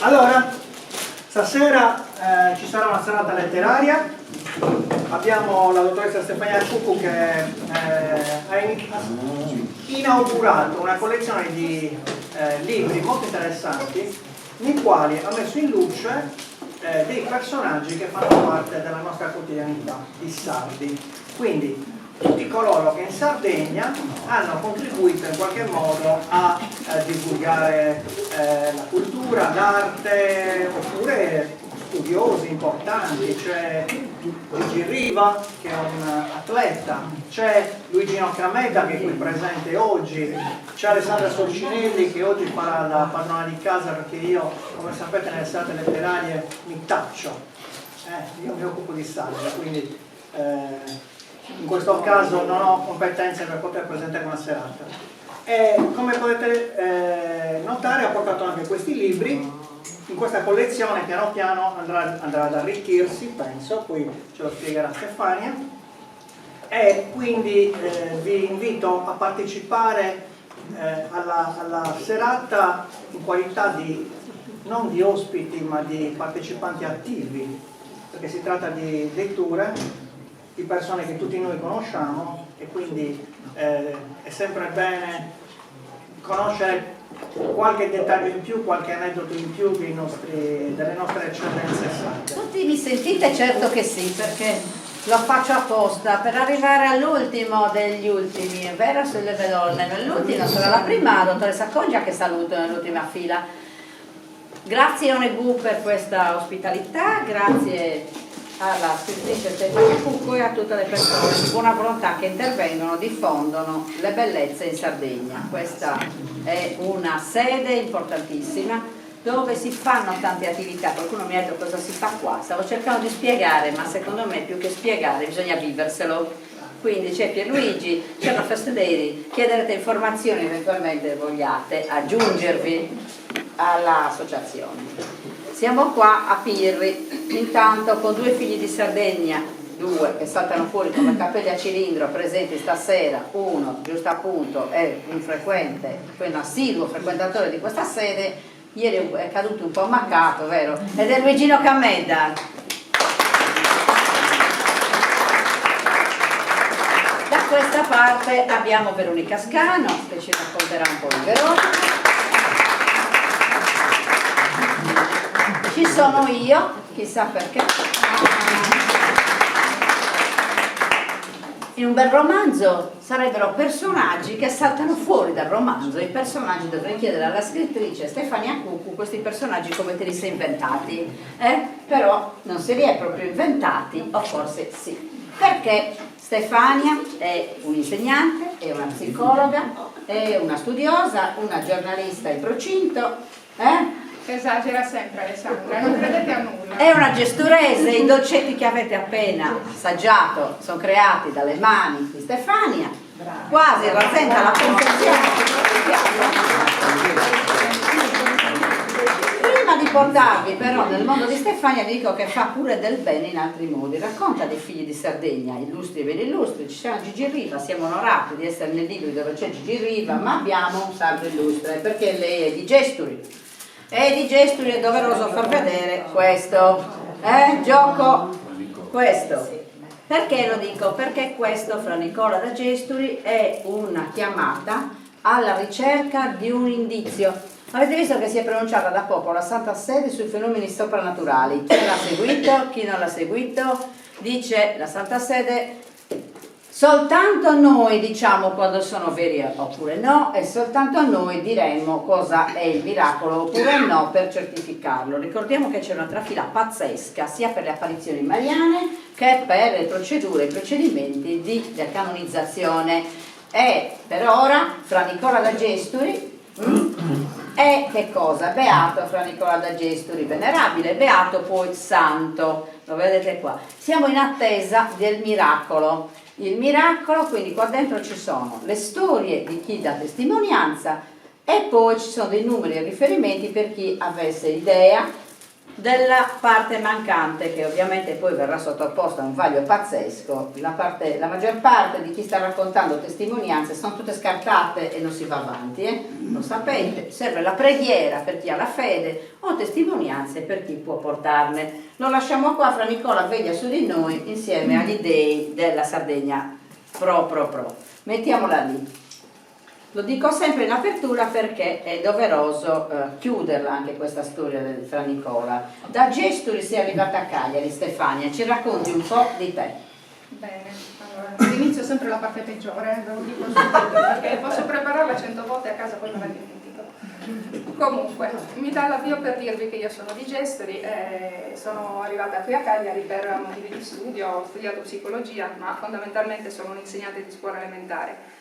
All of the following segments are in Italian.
Allora, stasera ci sarà una serata letteraria. Abbiamo la dottoressa Stefania Cuccu che ha inaugurato una collezione di libri molto interessanti, nei quali ha messo in luce dei personaggi che fanno parte della nostra quotidianità, i sardi. Quindi tutti coloro che in Sardegna hanno contribuito in qualche modo a divulgare la cultura, l'arte, oppure studiosi importanti. C'è Gigi Riva che è un atleta, c'è Luigi Nocrameda che è qui presente oggi, c'è Alessandra Solcinelli che oggi farà la padrona di casa, perché io, come sapete, nelle serate letterarie mi taccio, io mi occupo di saggia, quindi in questo caso non ho competenze per poter presentare una serata. E come potete notare, ho portato anche questi libri in questa collezione. Piano piano andrà ad arricchirsi, penso, poi ce lo spiegherà Stefania, e quindi vi invito a partecipare alla serata in qualità non di ospiti ma di partecipanti attivi, perché si tratta di letture di persone che tutti noi conosciamo, e quindi è sempre bene conoscere qualche dettaglio in più, qualche aneddoto in più delle nostre eccellenze sarde. Tutti mi sentite? Certo che sì, perché lo faccio apposta per arrivare all'ultimo degli ultimi, è vero, sulle donne. Nell'ultimo sarà la prima dottoressa Coggia, che saluto nell'ultima fila. Grazie Onebu per questa ospitalità, grazie alla scrittrice Stefania Cuccu e a tutte le persone di buona volontà che intervengono, diffondono le bellezze in Sardegna. Questa è una sede importantissima dove si fanno tante attività. Qualcuno mi ha detto cosa si fa qua, stavo cercando di spiegare, ma secondo me più che spiegare bisogna viverselo. Quindi c'è Pierluigi, c'è una Festa Dei, chiederete informazioni eventualmente vogliate aggiungervi all'associazione. Siamo qua a Pirri, intanto con due figli di Sardegna, due che saltano fuori come capelli a cilindro, presenti stasera. Uno, giusto appunto, è un frequente, un assiduo frequentatore di questa sede, ieri è caduto un po' ammaccato, vero? Ed è Luigino Camedda. Da questa parte abbiamo Veronica Scano che ci racconterà un po' di Verona. Ci sono io, chissà perché. In un bel romanzo sarebbero personaggi che saltano fuori dal romanzo. I personaggi, dovrei chiedere alla scrittrice Stefania Cuccu questi personaggi come te li sei inventati, però non se li è proprio inventati, o forse sì, perché Stefania è un'insegnante, è una psicologa, è una studiosa, una giornalista in procinto, Esagera sempre Alessandra, non credete a nulla. È una gesturese, i dolcetti che avete appena assaggiato sono creati dalle mani di Stefania, quasi rasenta la confezione. Prima di portarvi però nel mondo di Stefania vi dico che fa pure del bene in altri modi, racconta dei figli di Sardegna, illustri e ben illustri. Ci siamo Gigi Riva, siamo onorati di essere nel libro dove c'è Gigi Riva, ma abbiamo un sardo illustre perché lei è di Gesturi. E di Gesturi è doveroso far vedere questo, gioco, questo. Perché lo dico? Perché questo, Fra Nicola da Gesturi, è una chiamata alla ricerca di un indizio. Avete visto che si è pronunciata da poco la Santa Sede sui fenomeni soprannaturali? Chi l'ha seguito? Chi non l'ha seguito? Dice la Santa Sede: soltanto noi diciamo quando sono veri oppure no, e soltanto a noi diremo cosa è il miracolo oppure no per certificarlo. Ricordiamo che c'è una trafila pazzesca sia per le apparizioni mariane che per le procedure e i procedimenti di canonizzazione. E per ora Fra Nicola da Gesturi è che cosa? Beato Fra Nicola da Gesturi, venerabile, beato poi santo, lo vedete qua. Siamo in attesa del miracolo. Il miracolo, quindi qua dentro ci sono le storie di chi dà testimonianza e poi ci sono dei numeri e riferimenti per chi avesse idea della parte mancante, che ovviamente poi verrà sottoposta a un vaglio pazzesco. La maggior parte di chi sta raccontando testimonianze sono tutte scartate e non si va avanti, lo sapete. Serve la preghiera per chi ha la fede o testimonianze per chi può portarne. Lo lasciamo qua, Fra Nicola veglia su di noi insieme agli dei della Sardegna pro. Mettiamola lì. Lo dico sempre in apertura perché è doveroso chiuderla anche questa storia di Fra Nicola. Da Gesturi sei arrivata a Cagliari, Stefania, ci racconti un po' di te. Bene, allora, all'inizio sempre la parte peggiore, ve lo dico subito, perché posso prepararla 100 volte a casa, poi me la dimentico. Comunque, mi dà l'avvio per dirvi che io sono di Gesturi e sono arrivata qui a Cagliari per motivi di studio, ho studiato psicologia, ma fondamentalmente sono un'insegnante di scuola elementare.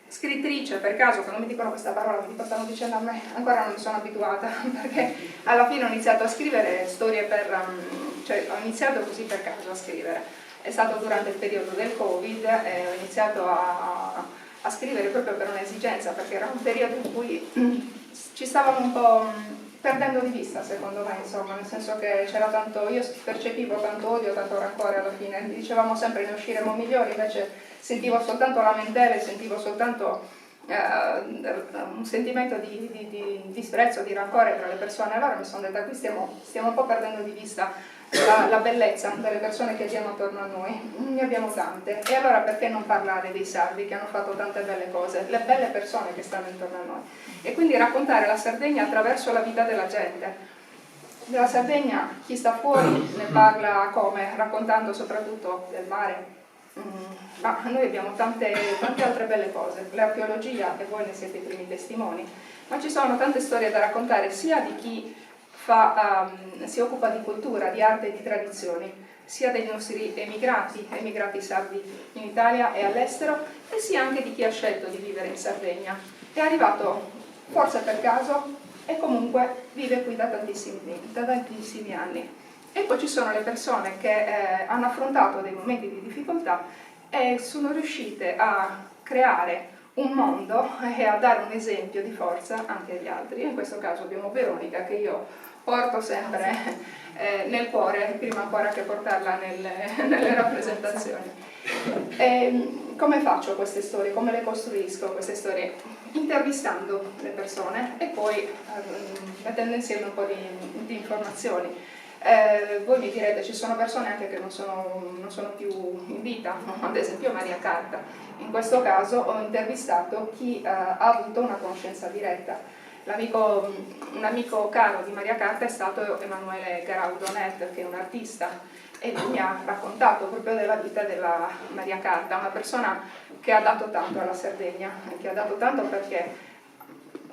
Scrittrice, per caso, quando mi dicono questa parola mi stanno dicendo a me, ancora non mi sono abituata, perché alla fine ho iniziato a scrivere storie cioè ho iniziato così per caso a scrivere. È stato durante il periodo del Covid e ho iniziato a scrivere proprio per un'esigenza, perché era un periodo in cui ci stavamo un po' perdendo di vista, secondo me, insomma, nel senso che c'era tanto, io percepivo tanto odio, tanto rancore alla fine, dicevamo sempre ne usciremo migliori, invece sentivo soltanto lamentele, sentivo soltanto un sentimento di disprezzo, di rancore tra le persone. Allora mi sono detta, qui stiamo un po' perdendo di vista la bellezza delle persone che abbiamo attorno a noi, ne abbiamo tante, e allora perché non parlare dei sardi che hanno fatto tante belle cose, le belle persone che stanno intorno a noi, e quindi raccontare la Sardegna attraverso la vita della gente. Della Sardegna chi sta fuori ne parla come? Raccontando soprattutto del mare. Ma noi abbiamo tante altre belle cose, l'archeologia, e voi ne siete i primi testimoni, ma ci sono tante storie da raccontare sia di chi si occupa di cultura, di arte e di tradizioni, sia dei nostri emigrati sardi in Italia e all'estero, e sia anche di chi ha scelto di vivere in Sardegna. È arrivato forse per caso e comunque vive qui da tantissimi anni. E poi ci sono le persone che hanno affrontato dei momenti di difficoltà e sono riuscite a creare un mondo e a dare un esempio di forza anche agli altri. In questo caso abbiamo Veronica, che io porto sempre nel cuore, prima ancora che portarla nelle rappresentazioni. Come faccio queste storie? Come le costruisco queste storie? Intervistando le persone e poi mettendo insieme un po' di informazioni. Voi mi direte, ci sono persone anche che non sono più in vita, ad esempio Maria Carta. In questo caso ho intervistato chi ha avuto una conoscenza diretta. Un amico caro di Maria Carta è stato Emanuele Garaudonet, che è un artista, e lui mi ha raccontato proprio della vita della Maria Carta, una persona che ha dato tanto alla Sardegna, che ha dato tanto perché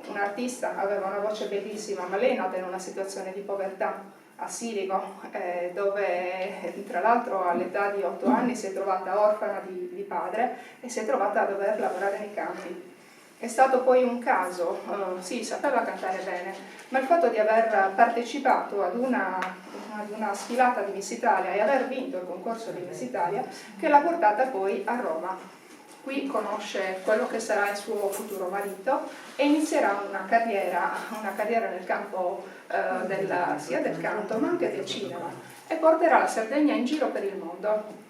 un artista, aveva una voce bellissima, ma lei è nata in una situazione di povertà a Sirico, dove tra l'altro all'età di 8 anni si è trovata orfana di padre e si è trovata a dover lavorare nei campi. È stato poi un caso, sì, sapeva cantare bene, ma il fatto di aver partecipato ad una sfilata di Miss Italia e aver vinto il concorso di Miss Italia, che l'ha portata poi a Roma. Qui conosce quello che sarà il suo futuro marito e inizierà una carriera nel campo sia del canto ma anche del cinema, e porterà la Sardegna in giro per il mondo.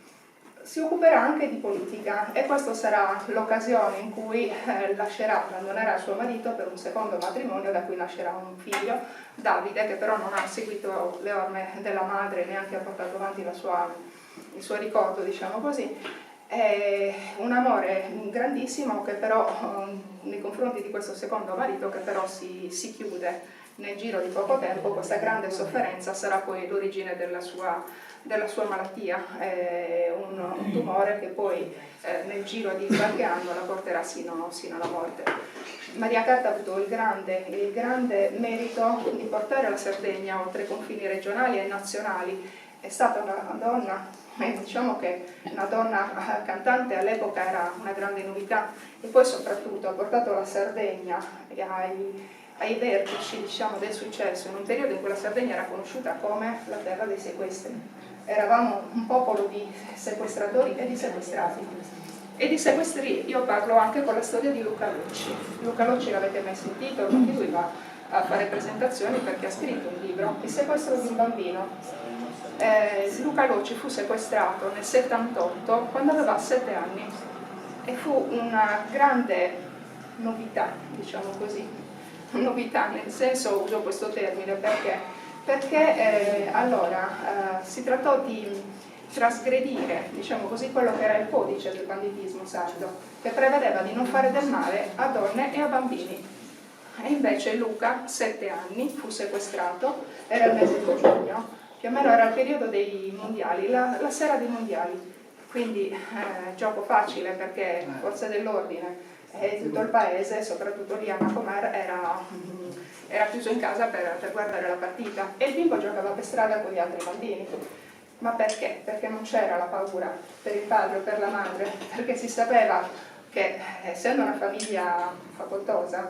Si occuperà anche di politica e questa sarà l'occasione in cui abbandonerà il suo marito per un secondo matrimonio, da cui nascerà un figlio, Davide, che però non ha seguito le orme della madre, neanche ha portato avanti il suo ricordo, diciamo così. È un amore grandissimo che però nei confronti di questo secondo marito, che però si chiude nel giro di poco tempo. Questa grande sofferenza sarà poi l'origine della sua malattia, un tumore che poi nel giro di qualche anno la porterà sino alla morte. Maria Carta ha avuto il grande merito di portare la Sardegna oltre i confini regionali e nazionali. È stata una donna, diciamo che una donna cantante all'epoca era una grande novità, e poi soprattutto ha portato la Sardegna ai vertici, diciamo, del successo in un periodo in cui la Sardegna era conosciuta come la terra dei sequestri. Eravamo un popolo di sequestratori e di sequestrati. E di sequestri io parlo anche con la storia di Luca Locci. Luca Locci l'avete mai sentito? Anche lui va a fare presentazioni perché ha scritto un libro, Il sequestro di un bambino. Luca Locci fu sequestrato nel 78 quando aveva 7 anni e fu una grande novità, diciamo così, novità nel senso, uso questo termine perché allora si trattò di trasgredire, diciamo così, quello che era il codice del banditismo sardo, che prevedeva di non fare del male a donne e a bambini. E invece Luca, 7 anni, fu sequestrato, era il mese di giugno, più o meno era il periodo dei mondiali, la sera dei mondiali, quindi gioco facile perché forze dell'ordine e tutto il paese, soprattutto lì a Macomer, era chiuso in casa per guardare la partita e il bimbo giocava per strada con gli altri bambini. Ma perché? Perché non c'era la paura per il padre o per la madre, perché si sapeva che essendo una famiglia facoltosa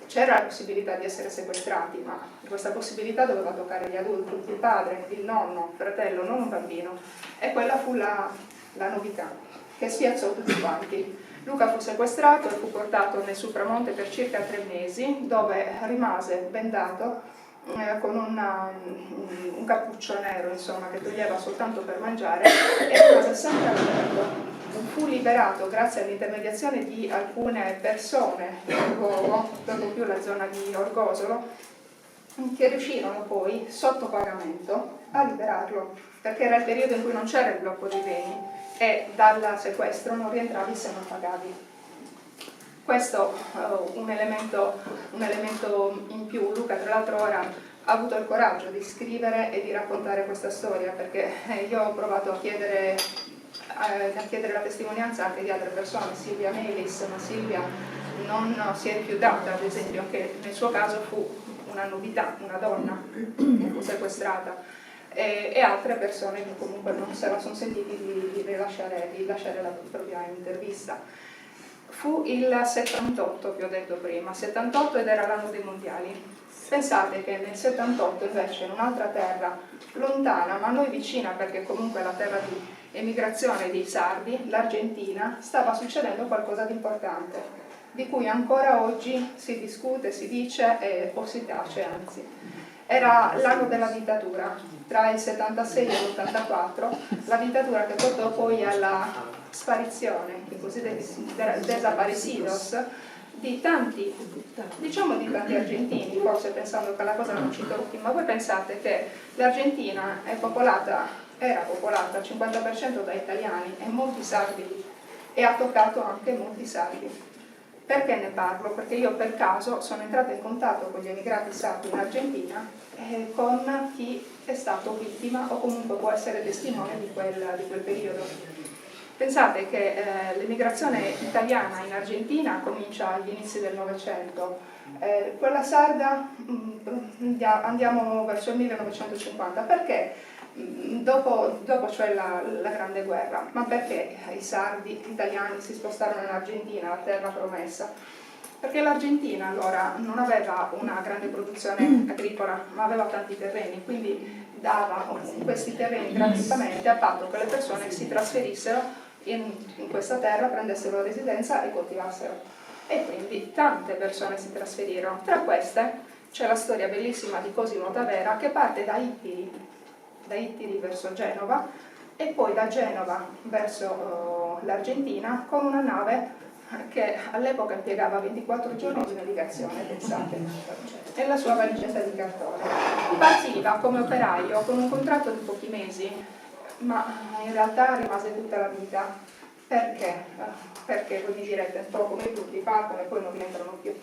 c'era la possibilità di essere sequestrati, ma questa possibilità doveva toccare gli adulti, il padre, il nonno, il fratello, non un bambino. E quella fu la novità, che spiazzò tutti quanti. Luca fu sequestrato e fu portato nel Supramonte per circa 3 mesi, dove rimase bendato con un cappuccio nero, insomma, che toglieva soltanto per mangiare, e rimase sempre all'aperto. Fu liberato grazie all'intermediazione di alcune persone del luogo, per lo più la zona di Orgosolo, che riuscirono poi, sotto pagamento, a liberarlo, perché era il periodo in cui non c'era il blocco dei beni e dal sequestro non rientravi se non pagavi. Questo un elemento in più. Luca tra l'altro ora ha avuto il coraggio di scrivere e di raccontare questa storia, perché io ho provato a chiedere la testimonianza anche di altre persone, Silvia Melis, ma Silvia non si è rifiutata, ad esempio, anche nel suo caso fu una novità, una donna che fu sequestrata, e altre persone che comunque non se la sono sentiti di rilasciare la propria intervista. Fu il 78, vi ho detto prima, 78, ed era l'anno dei mondiali. Pensate che nel 78 invece in un'altra terra lontana, ma a noi vicina, perché comunque è la terra di emigrazione dei sardi, l'Argentina, stava succedendo qualcosa di importante, di cui ancora oggi si discute, si dice o si tace, anzi. Era l'anno della dittatura, tra il 76 e l'84, la dittatura che portò poi alla sparizione, i cosiddetti desaparecidos, di tanti argentini, forse pensando che la cosa non ci tocchi, ma voi pensate che l'Argentina era popolata al 50% da italiani e molti sardi, e ha toccato anche molti sardi. Perché ne parlo? Perché io per caso sono entrata in contatto con gli emigrati sardi in Argentina e con chi è stato vittima o comunque può essere testimone di quel periodo. Pensate che l'emigrazione italiana in Argentina comincia agli inizi del Novecento, quella sarda andiamo verso il 1950, perché dopo cioè la Grande Guerra, ma perché i sardi italiani si spostarono in Argentina, la terra promessa? Perché l'Argentina allora non aveva una grande produzione agricola, ma aveva tanti terreni, quindi dava questi terreni gratuitamente a patto che le persone si trasferissero in questa terra, prendessero residenza e coltivassero. E quindi tante persone si trasferirono. Tra queste c'è la storia bellissima di Cosimo Tavera, che parte da Ittiri verso Genova e poi da Genova verso l'Argentina con una nave che all'epoca impiegava 24 giorni di navigazione, pensate, e la sua valigetta di cartone. Partiva come operaio con un contratto di pochi mesi, ma in realtà rimase tutta la vita. Perché? Perché voi mi direte, un po' come tutti, partono e poi non rientrano più.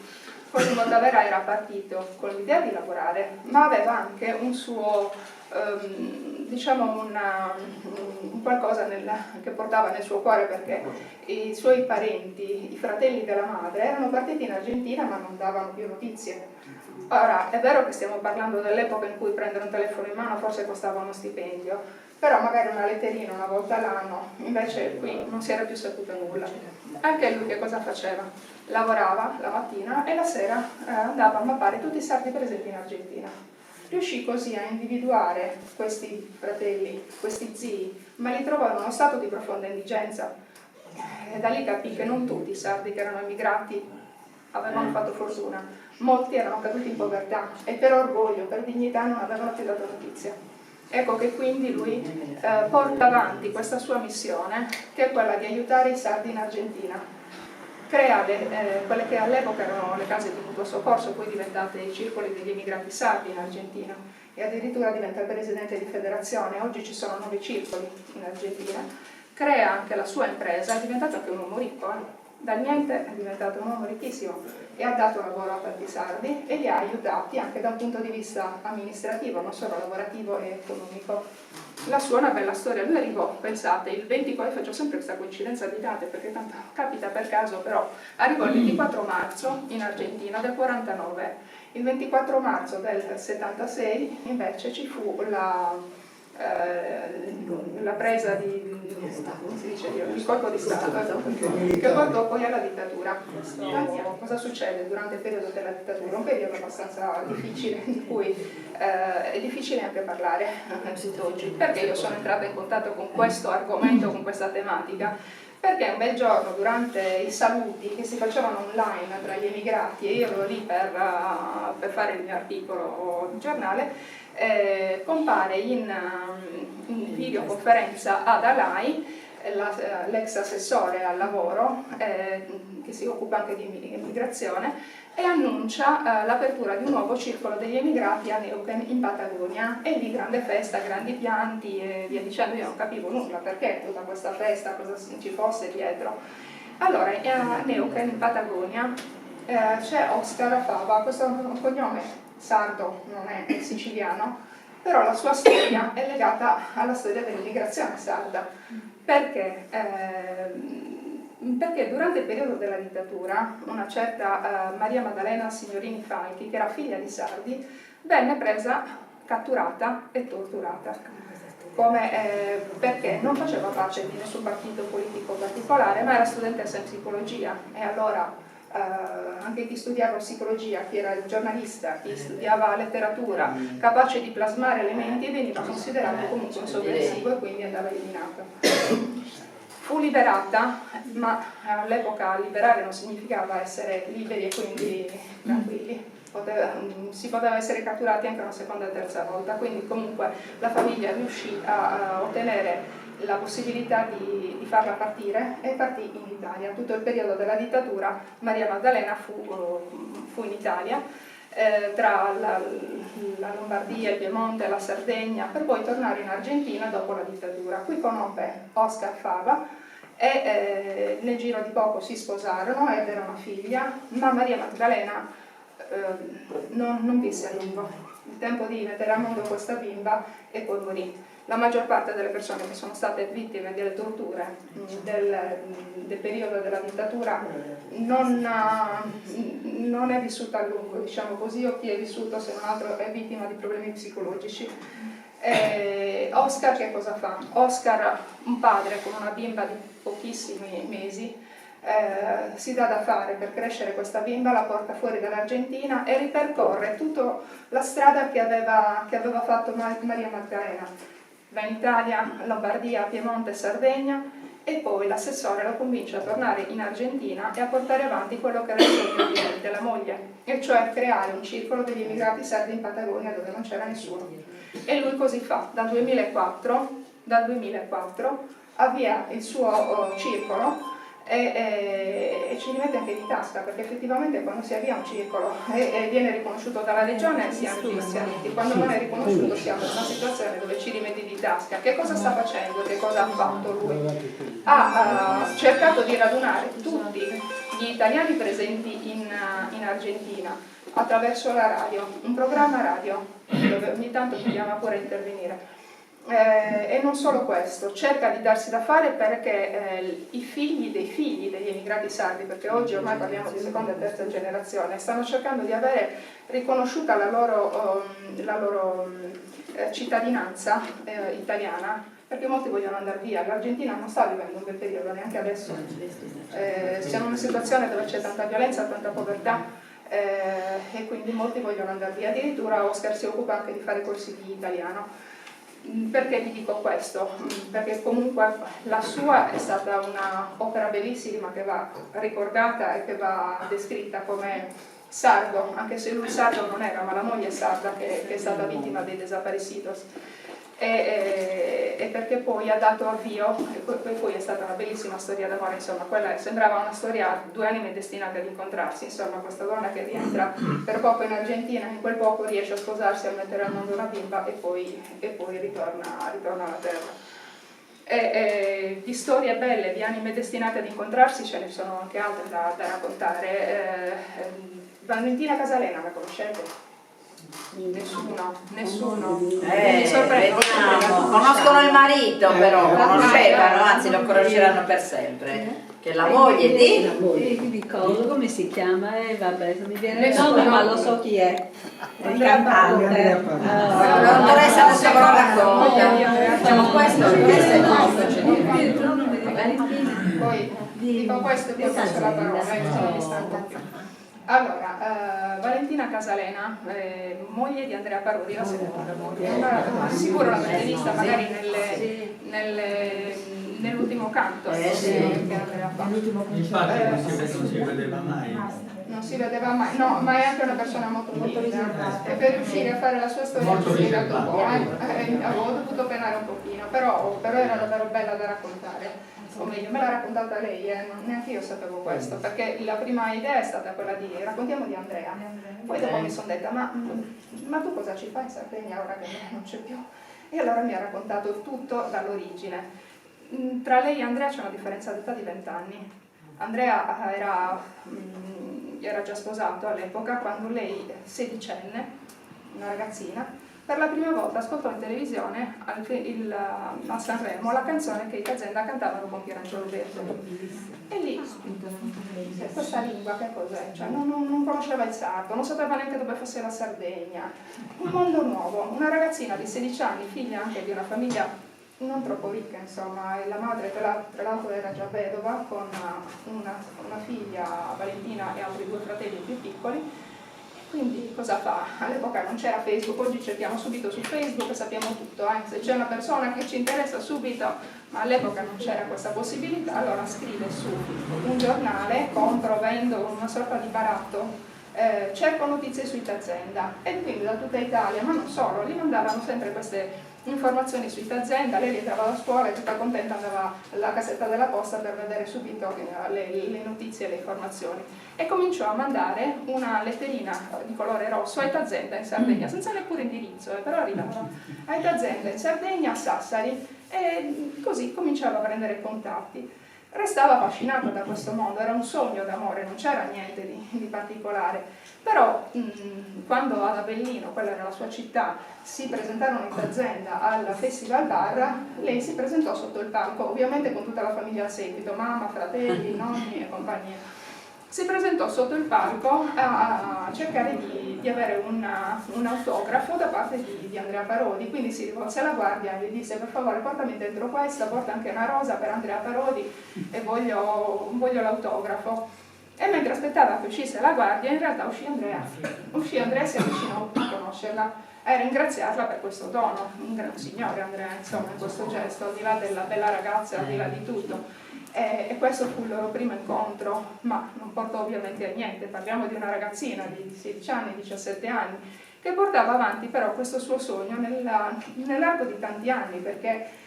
Cosimo Tavera era partito con l'idea di lavorare, ma aveva anche un suo, un qualcosa che portava nel suo cuore, perché i suoi parenti, i fratelli della madre, erano partiti in Argentina ma non davano più notizie. Ora, è vero che stiamo parlando dell'epoca in cui prendere un telefono in mano forse costava uno stipendio, però magari una letterina una volta all'anno, invece qui non si era più saputo nulla. Anche lui che cosa faceva? Lavorava la mattina e la sera andava a mappare tutti i sardi presenti in Argentina. Riuscì così a individuare questi fratelli, questi zii, ma li trovò in uno stato di profonda indigenza. E da lì capì che non tutti i sardi che erano emigrati avevano fatto fortuna, molti erano caduti in povertà e per orgoglio, per dignità non avevano più dato notizia. Ecco che quindi lui porta avanti questa sua missione, che è quella di aiutare i sardi in Argentina. Crea quelle che all'epoca erano le case di mutuo soccorso, poi diventate i circoli degli emigrati sardi in Argentina, e addirittura diventa il presidente di federazione. Oggi ci sono 9 circoli in Argentina. Crea anche la sua impresa, è diventato anche un uomo ricco, dal niente è diventato un uomo ricchissimo e ha dato lavoro a tanti sardi e li ha aiutati anche da un punto di vista amministrativo, non solo lavorativo e economico. La sua è una bella storia. Lui arrivò, pensate, il 24, faccio sempre questa coincidenza di date perché tanto capita per caso, però arrivò il 24 marzo in Argentina del 49. Il 24 marzo del 76 invece ci fu la presa come si dice, il colpo di Stato, che portò poi alla dittatura. Cosa succede durante il periodo della dittatura? Un periodo abbastanza difficile, di cui è difficile anche parlare tutt'oggi. Perché io sono entrata in contatto con questo argomento, con questa tematica? Perché un bel giorno, durante i saluti che si facevano online tra gli emigrati, e io ero lì per fare il mio articolo di giornale, compare in videoconferenza ad Alai l'ex assessore al lavoro, che si occupa anche di immigrazione, e annuncia l'apertura di un nuovo circolo degli emigrati a Neuquén in Patagonia, e lì grande festa, grandi pianti e via dicendo. Io non capivo nulla perché tutta questa festa, cosa ci fosse dietro. Allora a Neuquén in Patagonia c'è Oscar Fava, questo è un cognome sardo, non è siciliano, però la sua storia è legata alla storia dell'immigrazione sarda. Perché? Perché durante il periodo della dittatura una certa Maria Maddalena Signorini Falchi, che era figlia di sardi, venne presa, catturata e torturata. Perché non faceva parte di nessun partito politico particolare, ma era studentessa in psicologia, e allora anche chi studiava psicologia, chi era il giornalista, chi studiava letteratura, capace di plasmare elementi, veniva considerato comunque un sovversivo e quindi andava eliminato. Fu liberata, ma all'epoca liberare non significava essere liberi e quindi tranquilli. Si poteva essere catturati anche una seconda e terza volta, quindi comunque la famiglia riuscì a ottenere la possibilità di farla partire e partì in Italia. Tutto il periodo della dittatura Maria Maddalena fu in Italia, tra la Lombardia, il Piemonte, la Sardegna, per poi tornare in Argentina dopo la dittatura. Qui conobbe Oscar Fava e nel giro di poco si sposarono, ebbero una figlia, ma Maria Maddalena non visse a lungo. Il tempo di mettere al mondo questa bimba e poi morì. La maggior parte delle persone che sono state vittime delle torture del periodo della dittatura non è vissuta a lungo, diciamo così, o chi è vissuto se non altro è vittima di problemi psicologici. Oscar che cosa fa? Oscar, un padre con una bimba di pochissimi mesi, si dà da fare per crescere questa bimba, la porta fuori dall'Argentina e ripercorre tutta la strada che aveva fatto Maria Maddalena. Va in Italia, Lombardia, Piemonte, Sardegna, e poi l'assessore lo convince a tornare in Argentina e a portare avanti quello che era il sogno della moglie, e cioè creare un circolo degli emigrati sardi in Patagonia dove non c'era nessuno. E lui così fa, dal 2004 avvia il suo circolo e ci rimette anche di tasca, perché effettivamente quando si avvia un circolo e viene riconosciuto dalla regione siamo finanziamenti, quando non è riconosciuto siamo in una situazione dove ci rimetti di tasca. Che cosa sta facendo? Che cosa ha fatto lui? Ha cercato di radunare tutti gli italiani presenti in Argentina attraverso la radio, un programma radio dove ogni tanto ci chiama pure a intervenire. E non solo questo, cerca di darsi da fare perché i figli degli emigrati sardi, perché oggi ormai parliamo di seconda e terza generazione, stanno cercando di avere riconosciuta la loro cittadinanza italiana, perché molti vogliono andare via. L'Argentina non sta vivendo un bel periodo, neanche adesso. Siamo in una situazione dove c'è tanta violenza, tanta povertà, e quindi molti vogliono andare via. Addirittura Oscar si occupa anche di fare corsi di italiano. Perché vi dico questo? Perché comunque la sua è stata un'opera bellissima che va ricordata e che va descritta come sardo, anche se lui sardo non era, ma la moglie è sarda che è stata vittima dei desaparecidos. E perché poi ha dato avvio, e poi è stata una bellissima storia d'amore, insomma, quella sembrava una storia, due anime destinate ad incontrarsi, insomma, questa donna che rientra per poco in Argentina, in quel poco riesce a sposarsi, a mettere al mondo una bimba e poi ritorna alla terra. Di storie belle, di anime destinate ad incontrarsi, ce ne sono anche altre da raccontare. Valentina Casalena, la conoscete? Nessuno. Mi sorprendo. Vediamo. Conoscono il marito, però conoscevano, anzi lo conosceranno per sempre. Che è la moglie di cosa, come si chiama? Vabbè, non mi viene il Nessuno. nome, ma lo so chi è. Il Andrea cantante. la dottoressa adesso ve lo racconta. Diciamo questo è il nostro. Poi dico questo e poi passo la parola, non mi stanco più. Allora, Valentina Casalena, moglie di Andrea Parodi, la seconda moglie. Sicuro l'avete vista magari nell'ultimo canto che Andrea fa. Infatti non si vedeva mai. Non si vedeva mai, no, ma è anche una persona molto timida e per riuscire a fare la sua storia Molto ho spiegato un po', riservata. avevo dovuto penare un pochino, però era davvero bella da raccontare. O meglio, me l'ha raccontata lei, neanche io sapevo questo, perché la prima idea è stata quella di raccontiamo di Andrea. Poi dopo mi sono detta, ma tu cosa ci fai in Sardegna ora che non c'è più? E allora mi ha raccontato tutto dall'origine. Tra lei e Andrea c'è una differenza d'età di 20 anni. Andrea era già sposato all'epoca, quando lei, 16enne, una ragazzina, per la prima volta ascoltò in televisione a Sanremo la canzone che i Tazenda cantavano con Pierangelo Verde. E lì, questa lingua che cos'è? Cioè, non conosceva il sardo, non sapeva neanche dove fosse la Sardegna. Un mondo nuovo, una ragazzina di 16 anni, figlia anche di una famiglia non troppo ricca, insomma, e la madre tra l'altro era già vedova con una figlia, Valentina, e altri due fratelli più piccoli. Quindi cosa fa? All'epoca non c'era Facebook, oggi cerchiamo subito su Facebook e sappiamo tutto, se c'è una persona che ci interessa subito, ma all'epoca non c'era questa possibilità, allora scrive su un giornale, compro, vendo, una sorta di baratto, cerco notizie su Itazenda, e quindi da tutta Italia, ma non solo, gli mandavano sempre queste informazioni su Itazenda, lei rientrava da scuola e tutta contenta andava alla cassetta della posta per vedere subito le notizie e le informazioni, e cominciò a mandare una letterina di colore rosso a Itazenda in Sardegna, senza neppure indirizzo, però arrivava a Itazenda in Sardegna, a Sassari, e così cominciava a prendere contatti. Restava affascinata da questo mondo, era un sogno d'amore, non c'era niente di particolare, però quando ad Avellino, quella era la sua città, si presentarono in Itazenda al Festival Bar, lei si presentò sotto il palco, ovviamente con tutta la famiglia a seguito, mamma, fratelli, nonni e compagnia. Si presentò sotto il palco a cercare di avere un autografo da parte di Andrea Parodi, quindi si rivolse alla guardia e gli disse: per favore portami dentro questa, porta anche una rosa per Andrea Parodi e voglio l'autografo. E mentre aspettava che uscisse la guardia, in realtà uscì Andrea e si avvicinò a conoscerla e a ringraziarla per questo dono, un gran signore Andrea, insomma, in questo gesto, al di là della bella ragazza, al di là di tutto. E questo fu il loro primo incontro, ma non portò ovviamente a niente. Parliamo di una ragazzina di 16 anni, 17 anni, che portava avanti però questo suo sogno nell'arco di tanti anni, perché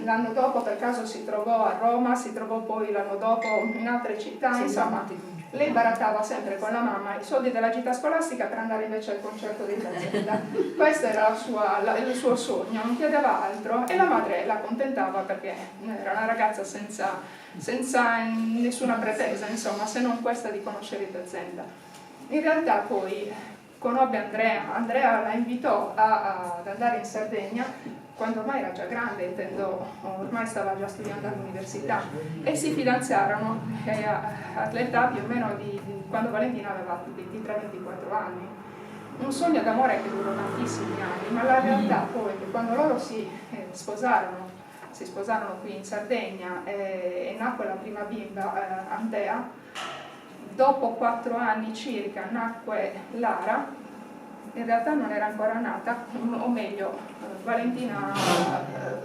l'anno dopo per caso si trovò a Roma, si trovò poi l'anno dopo in altre città, insomma. Lei barattava sempre con la mamma i soldi della gita scolastica per andare invece al concerto di Tazenda. Questo era il suo sogno, non chiedeva altro, e la madre la accontentava perché era una ragazza senza nessuna pretesa, insomma, se non questa di conoscere Tazenda. In realtà poi conobbe Andrea la invitò ad andare in Sardegna quando ormai era già grande, intendo, ormai stava già studiando all'università, e si fidanzarono all'età più o meno di quando Valentina aveva 23-24 anni. Un sogno d'amore che durò tantissimi anni, ma la realtà poi è che quando loro si sposarono qui in Sardegna e nacque la prima bimba, Antea, dopo 4 anni circa nacque Lara, in realtà non era ancora nata, o meglio, Valentina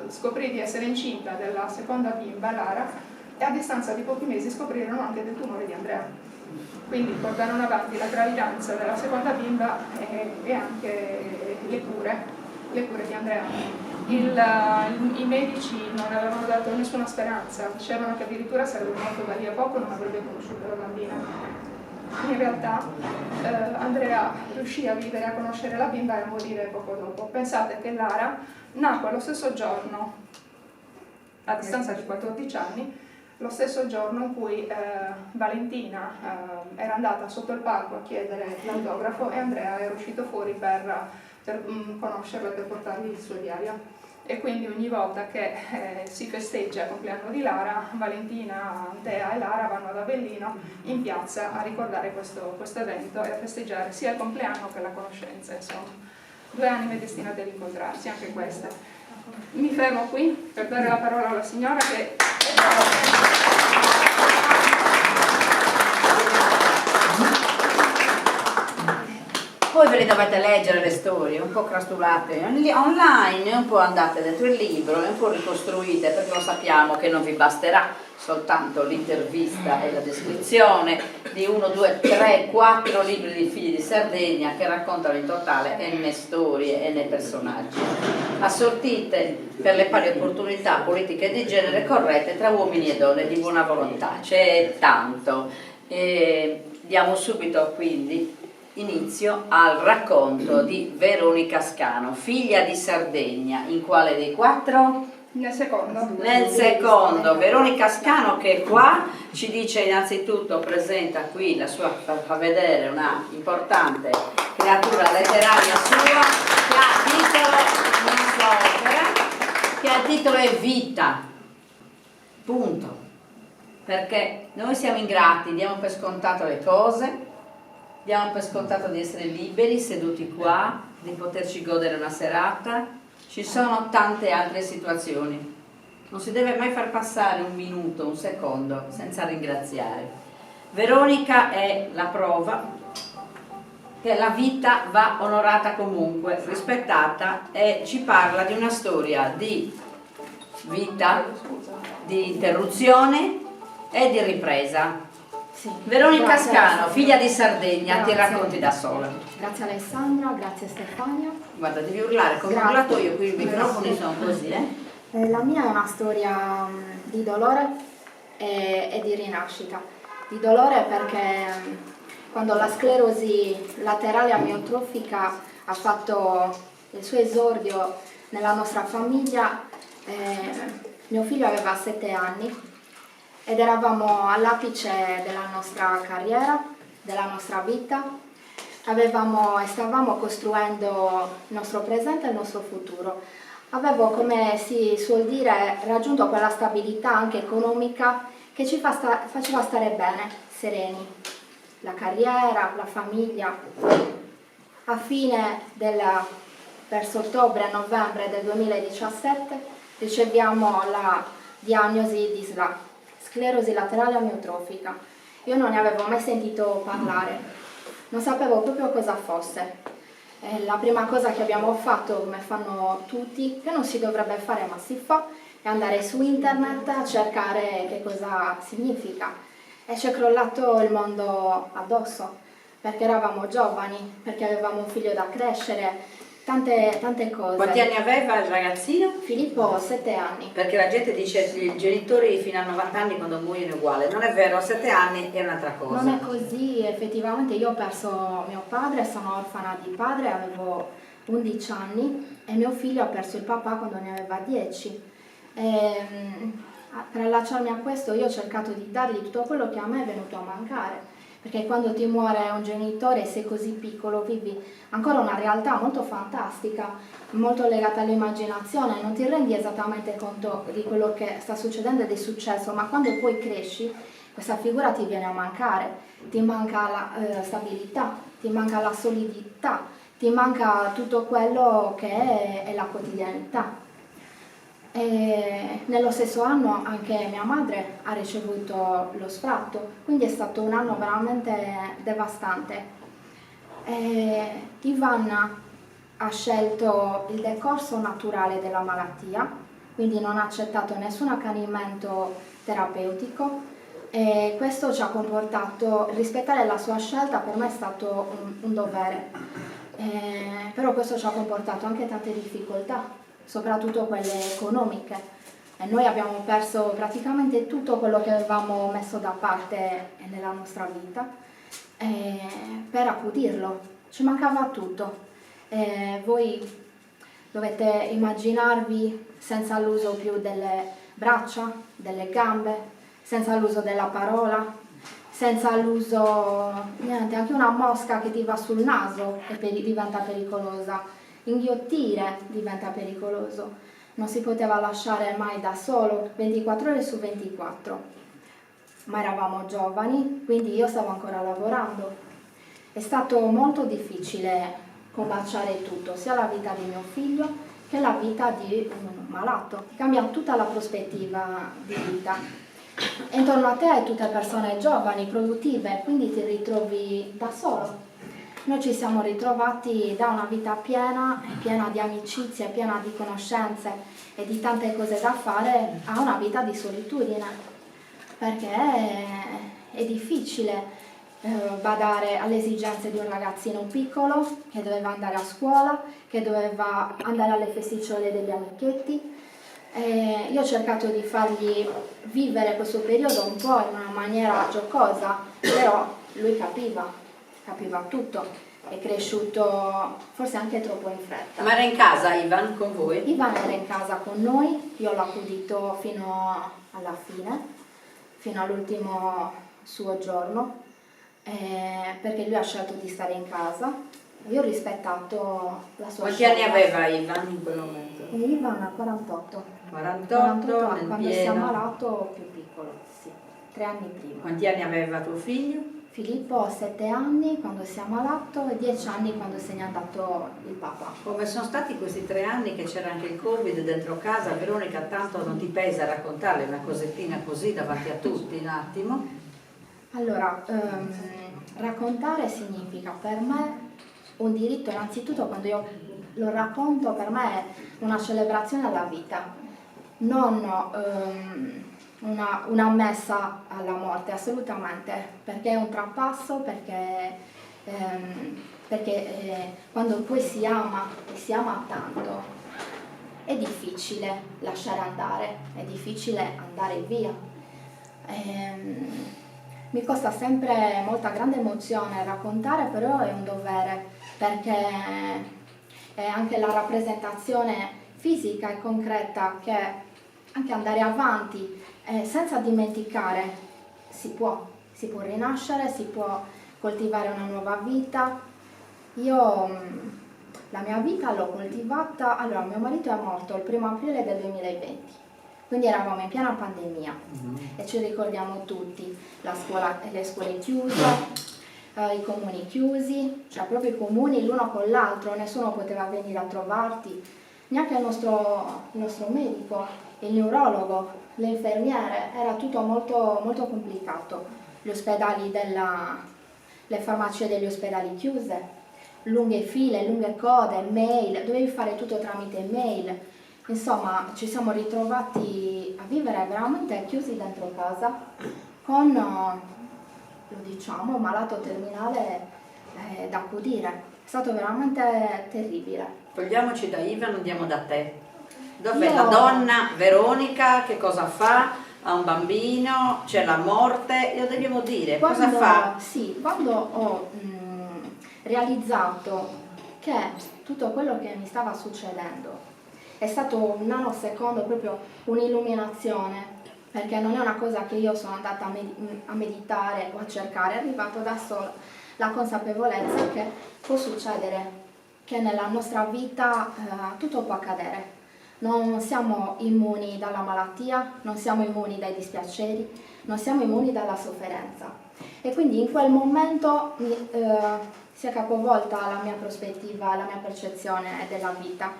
scoprì di essere incinta della seconda bimba, Lara, e a distanza di pochi mesi scoprirono anche del tumore di Andrea. Quindi portarono avanti la gravidanza della seconda bimba e anche le cure di Andrea. I medici non avevano dato nessuna speranza, dicevano che addirittura sarebbe morto da lì a poco, non avrebbe conosciuto la bambina. In realtà Andrea riuscì a vivere, a conoscere la bimba e a morire poco dopo. Pensate che Lara nacque lo stesso giorno, a distanza di 14 anni, lo stesso giorno in cui Valentina era andata sotto il palco a chiedere l'autografo e Andrea era uscito fuori per conoscerla e per portargli il suo diario. E quindi ogni volta che si festeggia il compleanno di Lara, Valentina, Antea e Lara vanno ad Avellino in piazza a ricordare questo evento e a festeggiare sia il compleanno che la conoscenza, insomma. Due anime destinate ad incontrarsi, anche queste. Mi fermo qui per dare la parola alla signora che... Poi ve le dovete leggere le storie, un po' crastulate, online, un po' andate dentro il libro e un po' ricostruite, perché lo sappiamo che non vi basterà soltanto l'intervista e la descrizione di 1, 2, 3, 4 libri di Figli di Sardegna che raccontano in totale n storie e n personaggi, assortite per le pari opportunità politiche di genere corrette tra uomini e donne di buona volontà. C'è tanto. Diamo subito quindi inizio al racconto di Veronica Scano, figlia di Sardegna. In quale dei 4? Nel secondo. Nel secondo. Veronica Scano, che qua ci dice innanzitutto, presenta qui la sua, fa vedere una importante creatura letteraria sua che ha titolo, una sua opera, che ha titolo è Vita, punto, perché noi siamo ingrati, diamo per scontato le cose, diamo per scontato di essere liberi, seduti qua, di poterci godere una serata. Ci sono tante altre situazioni. Non si deve mai far passare un minuto, un secondo, senza ringraziare. Veronica è la prova che la vita va onorata comunque, rispettata, e ci parla di una storia di vita, di interruzione e di ripresa. Sì. Veronica Grazie, Scano, figlia di Sardegna, Grazie. ti racconti da sola. Grazie Alessandra, grazie Stefania. Guarda, devi urlare, come ho Grazie. urlato io, qui i microfoni sono così, La mia è una storia di dolore e di rinascita. Di dolore perché quando la sclerosi laterale amiotrofica ha fatto il suo esordio nella nostra famiglia, mio figlio aveva 7 anni ed eravamo all'apice della nostra carriera, della nostra vita. Stavamo costruendo il nostro presente e il nostro futuro. Avevo, come si suol dire, raggiunto quella stabilità anche economica che ci faceva stare bene, sereni. La carriera, la famiglia. A verso ottobre-novembre del 2017 riceviamo la diagnosi di SLA, sclerosi laterale amiotrofica. Io non ne avevo mai sentito parlare, non sapevo proprio cosa fosse. La prima cosa che abbiamo fatto, come fanno tutti, che non si dovrebbe fare ma si fa, è andare su internet a cercare che cosa significa. E ci è crollato il mondo addosso, perché eravamo giovani, perché avevamo un figlio da crescere, tante cose. Quanti anni aveva il ragazzino? Filippo, 7 anni. Perché la gente dice che i genitori fino a 90 anni quando muoiono è uguale. Non è vero, a 7 anni è un'altra cosa. Non è così, effettivamente io ho perso mio padre, sono orfana di padre, avevo 11 anni e mio figlio ha perso il papà quando ne aveva 10. Per allacciarmi a questo io ho cercato di dargli tutto quello che a me è venuto a mancare, perché quando ti muore un genitore, sei così piccolo, vivi ancora una realtà molto fantastica, molto legata all'immaginazione, non ti rendi esattamente conto di quello che sta succedendo ed è successo, ma quando poi cresci questa figura ti viene a mancare, ti manca la stabilità, ti manca la solidità, ti manca tutto quello che è la quotidianità. E nello stesso anno anche mia madre ha ricevuto lo sfratto, quindi è stato un anno veramente devastante. Ivan ha scelto il decorso naturale della malattia, quindi non ha accettato nessun accanimento terapeutico, e questo ci ha comportato, rispettare la sua scelta per me è stato un dovere, però questo ci ha comportato anche tante difficoltà, soprattutto quelle economiche, e noi abbiamo perso praticamente tutto quello che avevamo messo da parte nella nostra vita per accudirlo, ci mancava tutto. Voi dovete immaginarvi senza l'uso più delle braccia, delle gambe, senza l'uso della parola, senza l'uso, niente, anche una mosca che ti va sul naso diventa pericolosa, inghiottire diventa pericoloso, non si poteva lasciare mai da solo, 24 ore su 24, ma eravamo giovani, quindi io stavo ancora lavorando. È stato molto difficile combaciare tutto, sia la vita di mio figlio che la vita di un malato. Cambia tutta la prospettiva di vita. E intorno a te hai tutte persone giovani, produttive, quindi ti ritrovi da solo. Noi ci siamo ritrovati da una vita piena di amicizie, piena di conoscenze e di tante cose da fare, a una vita di solitudine, perché è difficile badare alle esigenze di un ragazzino piccolo che doveva andare a scuola, che doveva andare alle festicciole degli amichetti. Io ho cercato di fargli vivere questo periodo un po' in una maniera giocosa, però lui capiva tutto, è cresciuto forse anche troppo in fretta. Ma era in casa Ivan con voi? Ivan era in casa con noi, io l'ho accudito fino alla fine, fino all'ultimo suo giorno, perché lui ha scelto di stare in casa. Io ho rispettato la sua Quanti scelta. anni aveva Ivan in quel momento? E Ivan ha 48. 48 nel quando si è pieno. ammalato più piccolo, sì, 3 anni prima. Quanti anni aveva tuo figlio? Filippo ha 7 anni quando si è ammalato e 10 anni quando se n'è andato il papà. Come sono stati questi 3 anni che c'era anche il Covid dentro casa? Veronica, tanto non ti pesa raccontarle una cosettina così davanti a tutti un attimo? Allora, raccontare significa per me un diritto, innanzitutto quando io lo racconto per me è una celebrazione alla vita, non una messa alla morte, assolutamente, perché è un trapasso, perché quando poi si ama e si ama tanto è difficile lasciare andare, è difficile andare via. Mi costa sempre molta grande emozione raccontare, però è un dovere, perché è anche la rappresentazione fisica e concreta che anche andare avanti senza dimenticare si può rinascere, si può coltivare una nuova vita. Io la mia vita l'ho coltivata, allora mio marito è morto il 1° aprile del 2020. Quindi eravamo in piena pandemia e ci ricordiamo tutti, le scuole chiuse, i comuni chiusi, cioè proprio i comuni l'uno con l'altro, nessuno poteva venire a trovarti, neanche il nostro medico, il neurologo, le infermiere, era tutto molto, molto complicato. Gli ospedali le farmacie degli ospedali chiuse, lunghe file, lunghe code, mail, dovevi fare tutto tramite mail. Insomma, ci siamo ritrovati a vivere veramente chiusi dentro casa con, lo diciamo, un malato terminale da accudire. È stato veramente terribile. Togliamoci da Ivan, andiamo da te. Dov'è la donna Veronica? Che cosa fa? Ha un bambino? C'è la morte? Glielo dobbiamo dire, cosa fa? Sì, quando ho realizzato che tutto quello che mi stava succedendo è stato un nanosecondo, proprio un'illuminazione, perché non è una cosa che io sono andata a meditare o a cercare, è arrivato da sola la consapevolezza che può succedere, che nella nostra vita tutto può accadere. Non siamo immuni dalla malattia, non siamo immuni dai dispiaceri, non siamo immuni dalla sofferenza. E quindi in quel momento si è capovolta la mia prospettiva, la mia percezione della vita.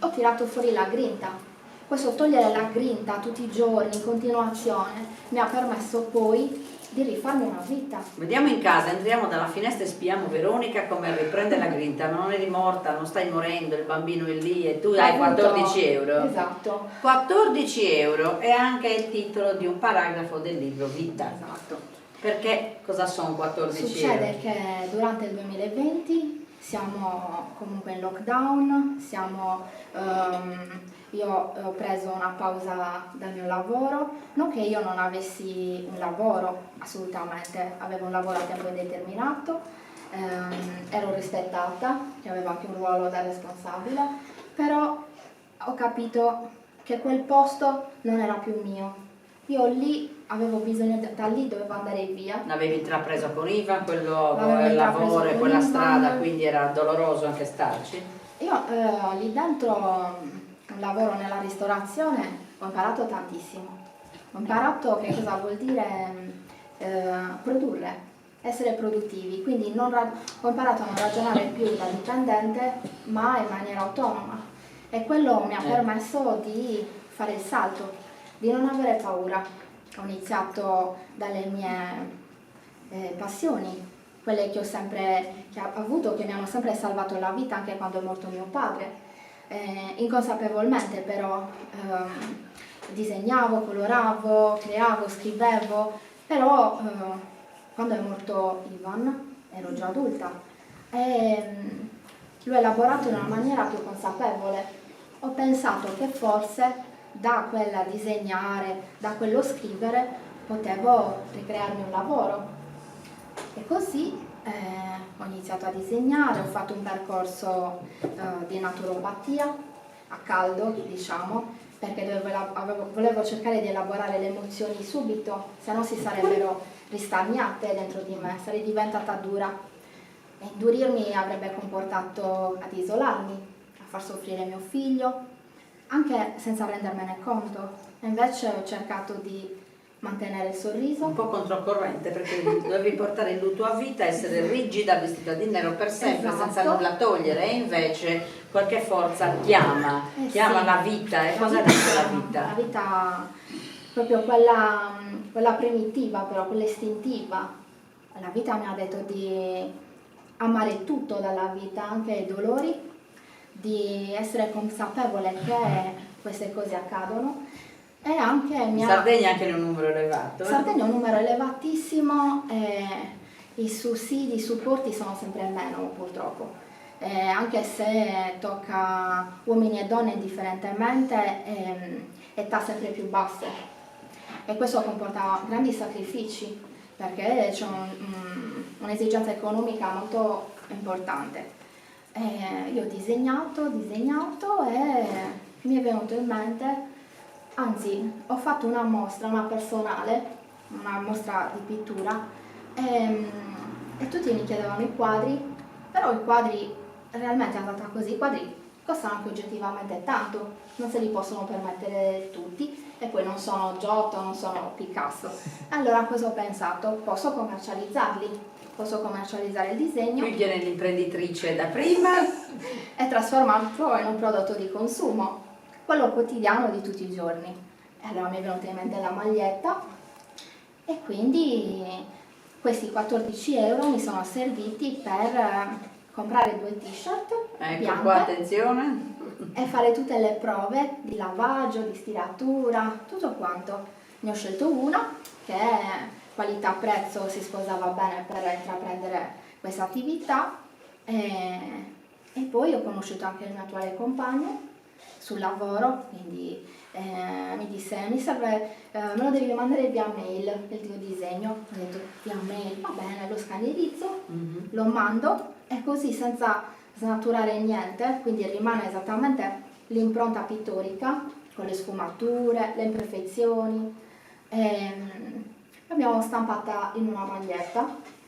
Ho tirato fuori la grinta. Questo togliere la grinta tutti i giorni in continuazione mi ha permesso poi di rifarmi una vita. Vediamo in casa, entriamo dalla finestra e spiamo Veronica come riprende la grinta, ma non eri morta, non stai morendo, il bambino è lì e tu hai 14 euro. Esatto. 14 euro è anche il titolo di un paragrafo del libro Vita. Esatto. Perché cosa sono 14 Succede euro? che durante il 2020 siamo comunque in lockdown, io ho preso una pausa dal mio lavoro, non che io non avessi un lavoro, assolutamente, avevo un lavoro a tempo indeterminato, ero rispettata, che avevo anche un ruolo da responsabile, però ho capito che quel posto non era più mio. Io lì avevo bisogno, da lì dovevo andare via. L'avevi intrapreso con Ivan, quel luogo, L'avevo il intrapreso lavoro e con quella Ivan. strada, quindi era doloroso anche starci? Io lì dentro, un lavoro nella ristorazione, ho imparato tantissimo. Ho imparato che cosa vuol dire produrre, essere produttivi, quindi ho imparato a non ragionare più da dipendente, ma in maniera autonoma. E quello mi ha permesso di fare il salto, di non avere paura. Ho iniziato dalle mie passioni, quelle che ho avuto, che mi hanno sempre salvato la vita anche quando è morto mio padre. Inconsapevolmente però disegnavo, coloravo, creavo, scrivevo, però quando è morto Ivan ero già adulta e l'ho elaborato in una maniera più consapevole. Ho pensato che forse da quella disegnare, da quello scrivere, potevo ricrearmi un lavoro. E così ho iniziato a disegnare, ho fatto un percorso di naturopatia, a caldo diciamo, perché volevo cercare di elaborare le emozioni subito, se no si sarebbero ristagnate dentro di me, sarei diventata dura. E indurirmi avrebbe comportato ad isolarmi, a far soffrire mio figlio, anche senza rendermene conto. E invece ho cercato di mantenere il sorriso. Un po' controcorrente, perché dovevi portare la tua vita, essere rigida, vestita di nero per sempre, Esatto. senza nulla togliere, e invece qualche forza chiama Sì. la vita. E cosa dice la vita? La vita, proprio quella primitiva, però quella istintiva. La vita mi ha detto di amare tutto dalla vita, anche i dolori, di essere consapevole che queste cose accadono. E anche Sardegna è anche un numero elevato. Sardegna è un numero elevatissimo e i sussidi, i supporti sono sempre meno purtroppo. Anche se tocca uomini e donne indifferentemente, età sempre più basse. E questo comporta grandi sacrifici perché c'è un'esigenza economica molto importante. Io ho disegnato e mi è venuto in mente. Anzi, ho fatto una mostra, una personale, una mostra di pittura e tutti mi chiedevano i quadri, però i quadri, realmente è andata così, i quadri costano anche oggettivamente tanto, non se li possono permettere tutti e poi non sono Giotto, non sono Picasso. Allora cosa ho pensato? Posso commercializzarli, posso commercializzare il disegno. Qui viene l'imprenditrice da prima E trasformarlo in un prodotto di consumo, quello quotidiano di tutti i giorni. E allora mi è venuta in mente la maglietta e quindi questi 14 euro mi sono serviti per comprare 2 t-shirt ecco bianche qua, attenzione, e fare tutte le prove di lavaggio, di stiratura, tutto quanto. Ne ho scelto una che qualità-prezzo si sposava bene per intraprendere questa attività e poi ho conosciuto anche il mio attuale compagno sul lavoro, quindi mi disse me lo devi mandare via mail il tuo disegno. Ho detto via mail, va bene, lo scannerizzo, lo mando e così senza snaturare niente, quindi rimane esattamente l'impronta pittorica con le sfumature, le imperfezioni. L'abbiamo stampata in una maglietta.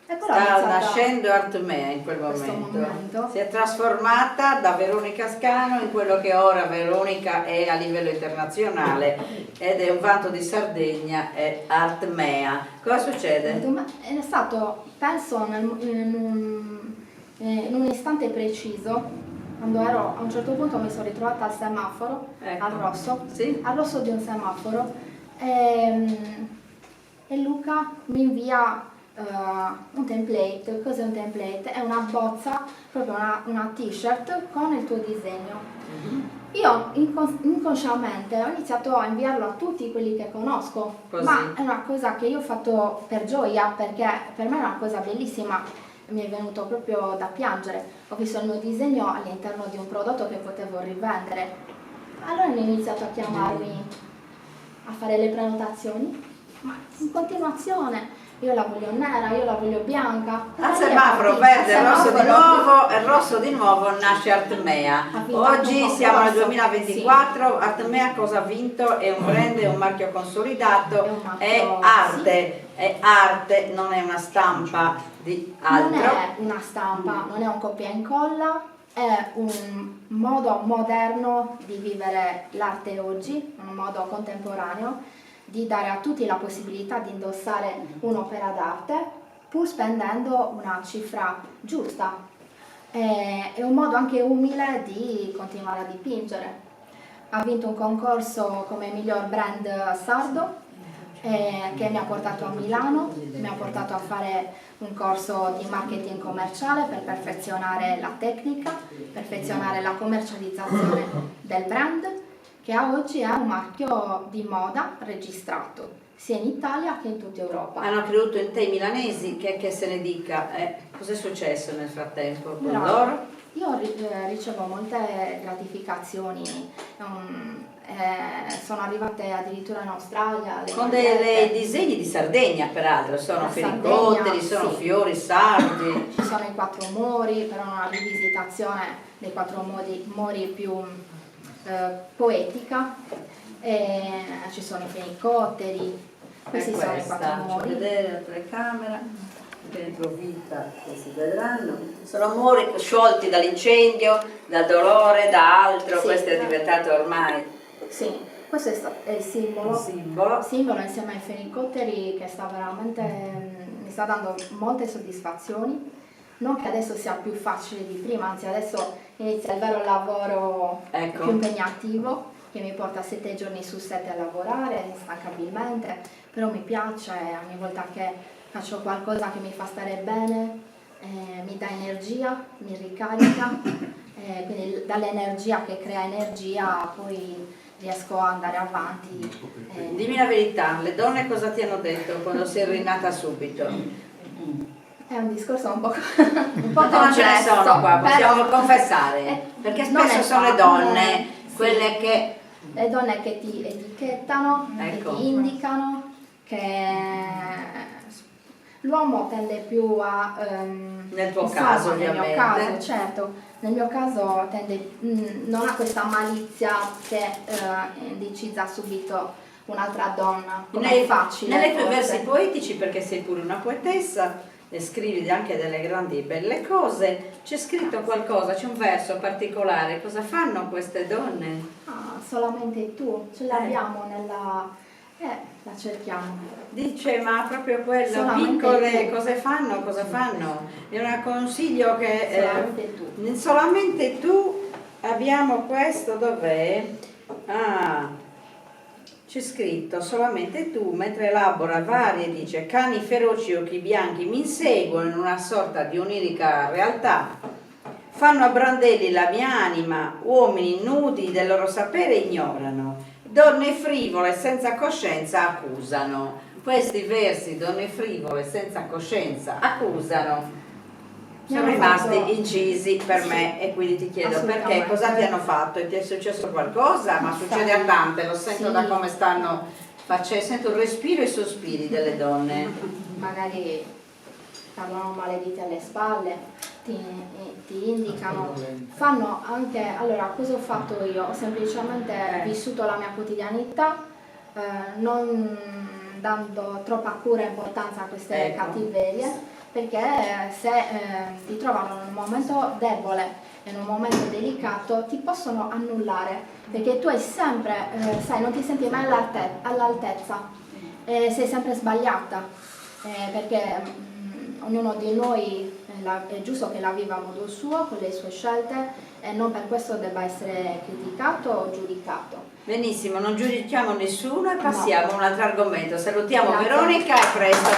E però sta nascendo Artmea in quel momento. Si è trasformata da Veronica Scano in quello che ora Veronica è a livello internazionale ed è un vanto di Sardegna, è Artmea. Cosa succede? È stato, penso, in un istante preciso, quando a un certo punto mi sono ritrovata al semaforo, Ecco. al rosso, Sì. al rosso di un semaforo e Luca mi invia un template. Cos'è un template? È una bozza, proprio una t-shirt con il tuo disegno. Io inconsciamente ho iniziato a inviarlo a tutti quelli che conosco, Così. ma è una cosa che io ho fatto per gioia, perché per me è una cosa bellissima, mi è venuto proprio da piangere. Ho visto il mio disegno all'interno di un prodotto che potevo rivendere. Allora hanno iniziato a chiamarmi a fare le prenotazioni, ma in continuazione. Io la voglio nera, io la voglio bianca. Al semaforo verde, rosso di nuovo nasce Artmea. Oggi siamo nel 2024, sì. Artmea cosa ha vinto? È un brand, è un marchio consolidato, è arte, è arte, non è una stampa di altro. Non è una stampa, non è un copia e incolla, è un modo moderno di vivere l'arte oggi, un modo contemporaneo, di dare a tutti la possibilità di indossare un'opera d'arte pur spendendo una cifra giusta. È un modo anche umile di continuare a dipingere. Ha vinto un concorso come miglior brand sardo che mi ha portato a Milano, mi ha portato a fare un corso di marketing commerciale per perfezionare la tecnica, perfezionare la commercializzazione del brand, che a oggi è un marchio di moda registrato sia in Italia che in tutta Europa. Hanno creduto in te i milanesi, che se ne dica. Cos'è successo nel frattempo con No, loro? Io ricevo molte gratificazioni, sono arrivate addirittura in Australia. Con dei disegni di Sardegna, peraltro, sono fenicotteri, sono sì. Fiori sardi. Ci sono i quattro mori, però una rivisitazione dei quattro mori più poetica, ci sono i fenicotteri, questi sono i quattro mori. Vedere la telecamera, dentro vita che si vedranno. Sono mori sciolti dall'incendio, da dolore, da altro, sì, questo è diventato ormai. Sì, questo è il simbolo. Simbolo insieme ai fenicotteri che sta veramente, mi sta dando molte soddisfazioni. Non che adesso sia più facile di prima, anzi adesso inizia il vero lavoro, ecco, più impegnativo, che mi porta 7 giorni su 7 a lavorare instancabilmente, però mi piace ogni volta che faccio qualcosa che mi fa stare bene, mi dà energia, mi ricarica, quindi dall'energia che crea energia poi riesco ad andare avanti. Dimmi la verità, le donne cosa ti hanno detto quando sei rinata subito? È un discorso un po' non ce ne sono qua, possiamo confessare, perché spesso sono le donne quelle che... Le donne che ti etichettano, ecco, che ti indicano, che l'uomo tende più a... nel tuo caso, ovviamente. Nel mio caso, certo, nel mio caso non ha questa malizia che indicizza subito un'altra donna, come è facile. Nelle tue versi poetici, perché sei pure una poetessa, e scrivi anche delle grandi belle cose, c'è scritto qualcosa, c'è un verso particolare, cosa fanno queste donne? Ah, solamente tu, ce l'abbiamo nella... la cerchiamo. Dice, ma proprio quello, piccole, cosa fanno? È un consiglio che... Solamente tu. Solamente tu, abbiamo questo, dov'è? Ah... C'è scritto, solamente tu, mentre elabora varie, dice, cani feroci, occhi bianchi, mi inseguono in una sorta di onirica realtà, fanno a brandelli la mia anima, uomini nudi del loro sapere ignorano, donne frivole senza coscienza accusano. Questi versi, donne frivole senza coscienza accusano, sono rimasti incisi per me, e quindi ti chiedo perché, cosa ti hanno fatto? E ti è successo qualcosa? Ma succede a tante, lo sento da come stanno facendo, sento il respiro e i sospiri delle donne. Magari parlano maledite alle spalle, ti indicano, fanno anche, allora cosa ho fatto io? Ho semplicemente vissuto la mia quotidianità, non dando troppa cura e importanza a queste cattiverie, perché se ti trovano in un momento debole, in un momento delicato, ti possono annullare, perché tu hai sempre, sai, non ti senti mai all'altezza, sei sempre sbagliata, perché ognuno di noi è giusto che la viva a modo suo, con le sue scelte, e non per questo debba essere criticato o giudicato. Benissimo, non giudichiamo nessuno e passiamo a un altro argomento. Salutiamo Grazie. Veronica e presto.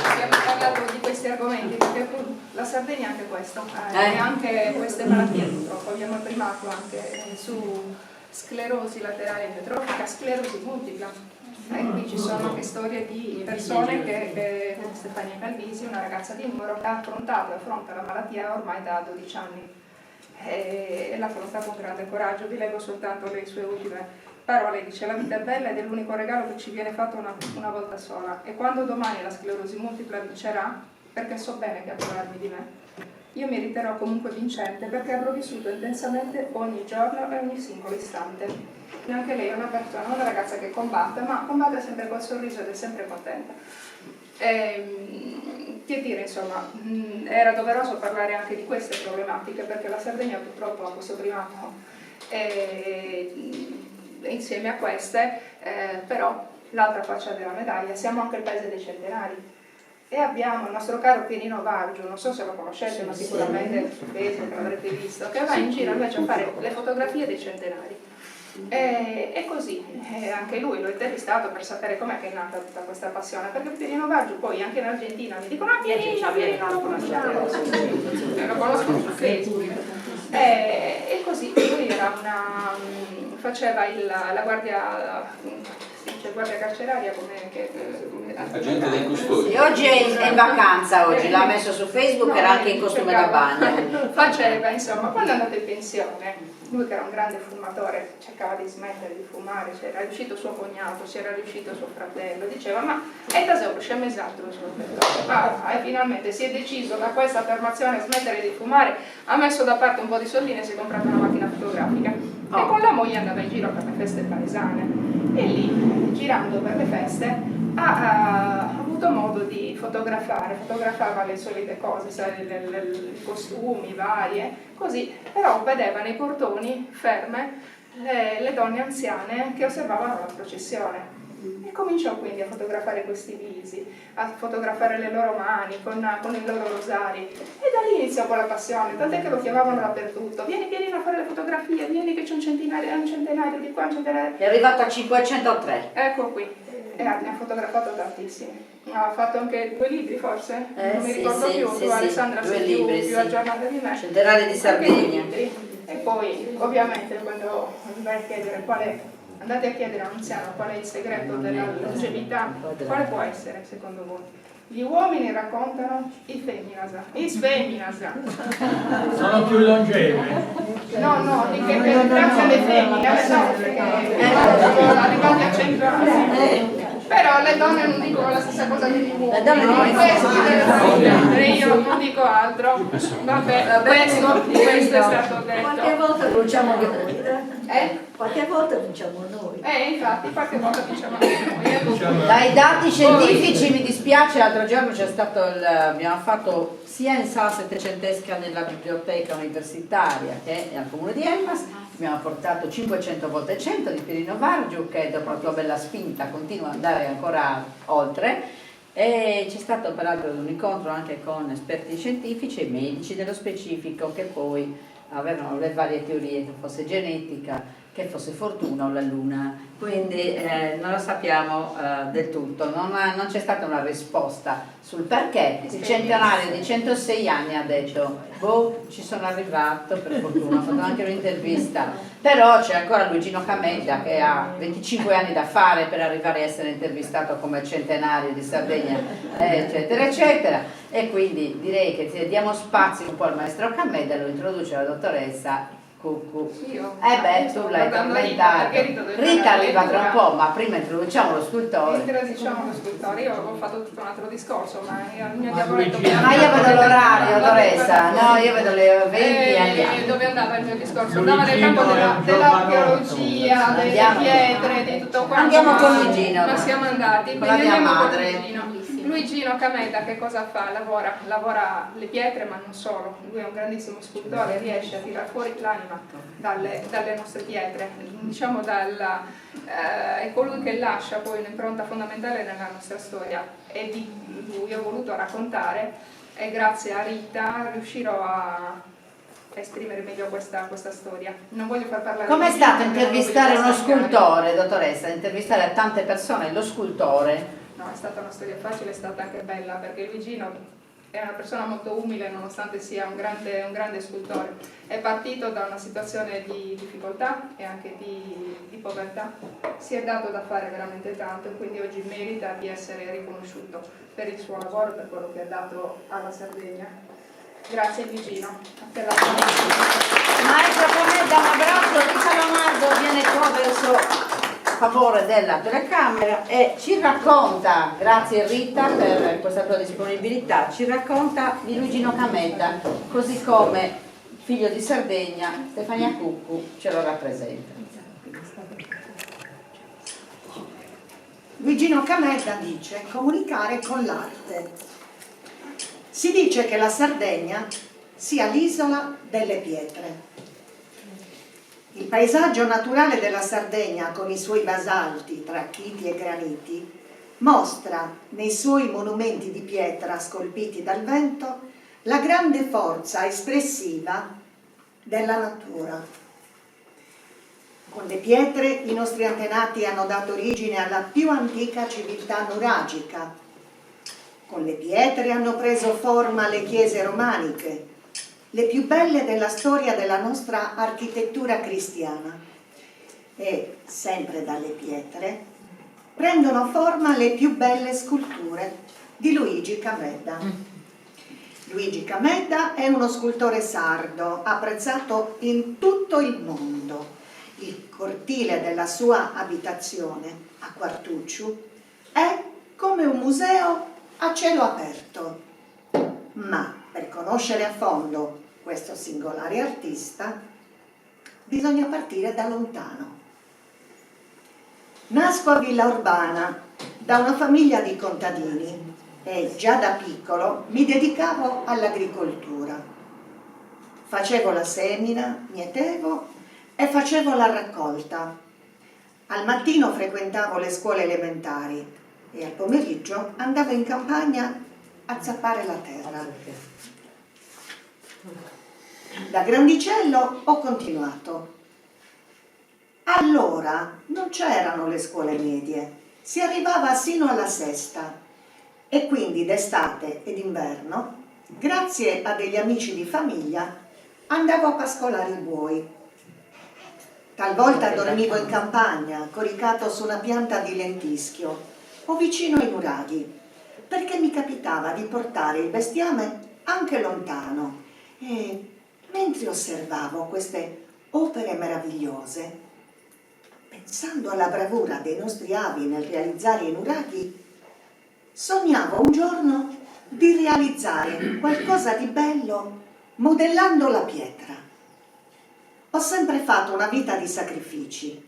Abbiamo parlato di questi argomenti perché appunto la Sardegna è anche questo, e anche queste malattie purtroppo. Abbiamo il primato anche su sclerosi laterale amiotrofica, sclerosi multipla. E qui ci sono anche storie di persone che, come Stefania Calvisi, una ragazza di Muro, che ha affrontato e affronta la malattia ormai da 12 anni e l'ha affrontata con grande coraggio. Vi leggo soltanto le sue ultime parole. Dice: la vita è bella ed è l'unico regalo che ci viene fatto una volta sola, e quando domani la sclerosi multipla vincerà, perché so bene che a parlarmi di me, io mi riterrò comunque vincente, perché avrò vissuto intensamente ogni giorno e ogni singolo istante. Anche lei è una persona, una ragazza che combatte, ma combatte sempre col sorriso ed è sempre contenta. Che dire, insomma, era doveroso parlare anche di queste problematiche, perché la Sardegna purtroppo ha questo primato, insieme a queste, però l'altra faccia della medaglia, siamo anche il paese dei centenari. E abbiamo il nostro caro Pierino Vargiu, non so se lo conoscete, ma sicuramente su Facebook l'avrete visto, che va in giro invece a fare le fotografie dei centenari. E così, anche lui l'ho intervistato per sapere com'è che è nata tutta questa passione, perché Pierino Vargiu poi anche in Argentina mi dicono: ah, Pierino lo conosciamo, lo conoscono su Facebook. E così lui era faceva la guardia carceraria come agente dei custodi. Sì, oggi è in vacanza, oggi l'ha messo su Facebook, era anche in costume da bagno. Faceva, insomma, quando è andato in pensione, lui che era un grande fumatore cercava di smettere di fumare, c'era riuscito suo cognato, c'era riuscito suo fratello, diceva: ma è taseuro, scemo esatto, e finalmente si è deciso da questa affermazione a smettere di fumare, ha messo da parte un po' di soldini e si è comprato una macchina fotografica e con la moglie andava in giro per le feste paesane. E lì, girando per le feste, ha avuto modo di fotografava le solite cose, sai, i costumi varie, così, però vedeva nei portoni ferme le donne anziane che osservavano la processione. E cominciò quindi a fotografare questi visi, a fotografare le loro mani con i loro rosari, e da lì iniziò con la passione, tant'è che lo chiamavano dappertutto: vieni a fare le fotografie, vieni che c'è un centenario di qua, un centenario. È arrivato a 503. Ecco qui, e ne ha fotografato tantissimi. Ha fatto anche 2 libri forse, non mi ricordo più, tu Alessandra sei più aggiornata di me. Centenario di Sardegna. E poi ovviamente quando vai a chiedere andate a chiedere a un anziano qual è il segreto della longevità, quale può essere secondo voi? Gli uomini raccontano i femminasa. Sono più longeve. No, di che grazie alle femmine, alle donne, perché arrivati a 100 anni. Però le donne non dicono la stessa cosa degli uomini. Le donne non Questo deve intendere, io non dico altro. Vabbè, questo è stato detto. Qualche volta vinciamo noi. Qualche volta vinciamo noi. Infatti, qualche volta diciamo noi. Dai dati scientifici mi dispiace, l'altro giorno c'è stato abbiamo fatto sia in sala settecentesca nella biblioteca universitaria che al comune di Elmas, abbiamo portato 500 volte 100 di Pierino Vargiu, che dopo la tua bella spinta continua ad andare ancora oltre, e c'è stato peraltro un incontro anche con esperti scientifici e medici dello specifico, che poi avevano le varie teorie, che fosse genetica, che fosse fortuna o la luna, quindi non lo sappiamo del tutto, non c'è stata una risposta sul perché. Il centenario di 106 anni ha detto: boh, ci sono arrivato, per fortuna, ho fatto anche un'intervista, però c'è ancora Luigino Camenda che ha 25 anni da fare per arrivare a essere intervistato come centenario di Sardegna, eccetera eccetera, e quindi direi che diamo spazio un po' al maestro Camenda, lo introduce la dottoressa Cucù. Tu l'hai commentato. Rita arriva tra un po', ma prima introduciamo lo scultore. Introduciamo lo scultore. Io avevo fatto tutto un altro discorso, ma il mio diavoletto... Ma io vedo l'orario, dottoressa, no, io vedo le 20 e andiamo. Dove andava il mio discorso? Andava nel campo dell'archeologia, delle pietre, di tutto quanto. Andiamo con Luigino. Ma siamo andati, con la mia madre. Luigino Camenda che cosa fa? Lavora le pietre, ma non solo. Lui è un grandissimo scultore, riesce a tirar fuori l'anima dalle nostre pietre. Diciamo è colui che lascia poi un'impronta fondamentale nella nostra storia, e di lui ho voluto raccontare e grazie a Rita riuscirò a esprimere meglio questa storia. Non voglio far parlare. Com'è di stato Luigino, perché non intervistare voglio uno stancare. scultore, dottoressa? Intervistare a tante persone, lo scultore? No, è stata una storia facile, è stata anche bella, perché Luigino è una persona molto umile nonostante sia un grande scultore. È partito da una situazione di difficoltà e anche di povertà. Si è dato da fare veramente tanto e quindi oggi merita di essere riconosciuto per il suo lavoro, per quello che ha dato alla Sardegna. Grazie Luigino. A te la Maestro Comeda, un abbraccio. Rita Lomardo viene qua verso favore della telecamera e ci racconta, grazie Rita per questa tua disponibilità, ci racconta di Luigino Camedda, così come figlio di Sardegna, Stefania Cuccu ce lo rappresenta. Luigino Camedda dice: comunicare con l'arte. Si dice che la Sardegna sia l'isola delle pietre. Il paesaggio naturale della Sardegna, con i suoi basalti, tracchiti e graniti, mostra nei suoi monumenti di pietra scolpiti dal vento la grande forza espressiva della natura. Con le pietre i nostri antenati hanno dato origine alla più antica civiltà nuragica. Con le pietre hanno preso forma le chiese romaniche, le più belle della storia della nostra architettura cristiana. E, sempre dalle pietre, prendono forma le più belle sculture di Luigi Camedda. Luigi Camedda è uno scultore sardo, apprezzato in tutto il mondo. Il cortile della sua abitazione a Quartucciu è come un museo a cielo aperto. Ma per conoscere a fondo questo singolare artista bisogna partire da lontano. Nasco a Villa Urbana da una famiglia di contadini e già da piccolo mi dedicavo all'agricoltura. Facevo la semina, mietevo e facevo la raccolta. Al mattino frequentavo le scuole elementari e al pomeriggio andavo in campagna a zappare la terra. Da grandicello ho continuato. Allora non c'erano le scuole medie, si arrivava sino alla sesta e quindi d'estate ed inverno, grazie a degli amici di famiglia, andavo a pascolare i buoi. Talvolta dormivo in campagna, coricato su una pianta di lentischio o vicino ai nuraghi, perché mi capitava di portare il bestiame anche lontano e mentre osservavo queste opere meravigliose, pensando alla bravura dei nostri avi nel realizzare i nuraghi, sognavo un giorno di realizzare qualcosa di bello modellando la pietra. Ho sempre fatto una vita di sacrifici.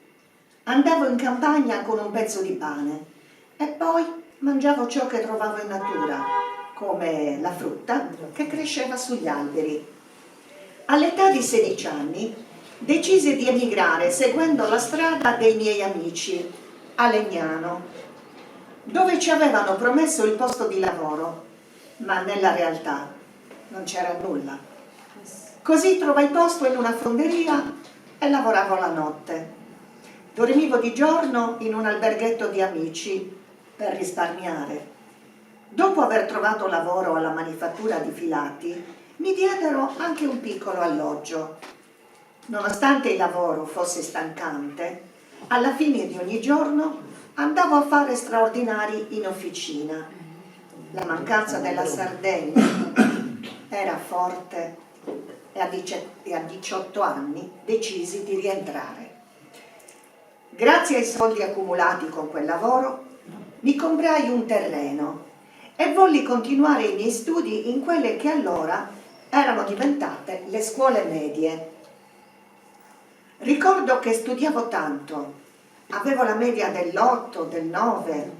Andavo in campagna con un pezzo di pane e poi mangiavo ciò che trovavo in natura, come la frutta che cresceva sugli alberi. All'età di 16 anni decisi di emigrare seguendo la strada dei miei amici a Legnano, dove ci avevano promesso il posto di lavoro, ma nella realtà non c'era nulla. Così trovai posto in una fonderia e lavoravo la notte. Dormivo di giorno in un alberghetto di amici per risparmiare. Dopo aver trovato lavoro alla manifattura di filati, mi diedero anche un piccolo alloggio. Nonostante il lavoro fosse stancante, alla fine di ogni giorno andavo a fare straordinari in officina. La mancanza della Sardegna era forte e a 18 anni decisi di rientrare. Grazie ai soldi accumulati con quel lavoro, mi comprai un terreno e volli continuare i miei studi in quelle che allora erano diventate le scuole medie. Ricordo che studiavo tanto, avevo la media dell'8, del 9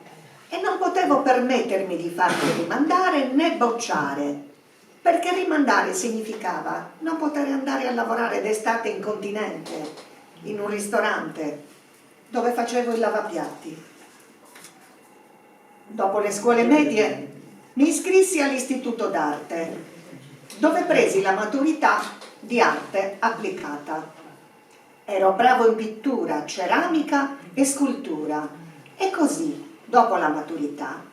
e non potevo permettermi di farmi rimandare né bocciare, perché rimandare significava non poter andare a lavorare d'estate in continente, in un ristorante, dove facevo il lavapiatti. Dopo le scuole medie mi iscrissi all'Istituto d'Arte, dove presi la maturità di arte applicata. Ero bravo in pittura, ceramica e scultura e così, dopo la maturità,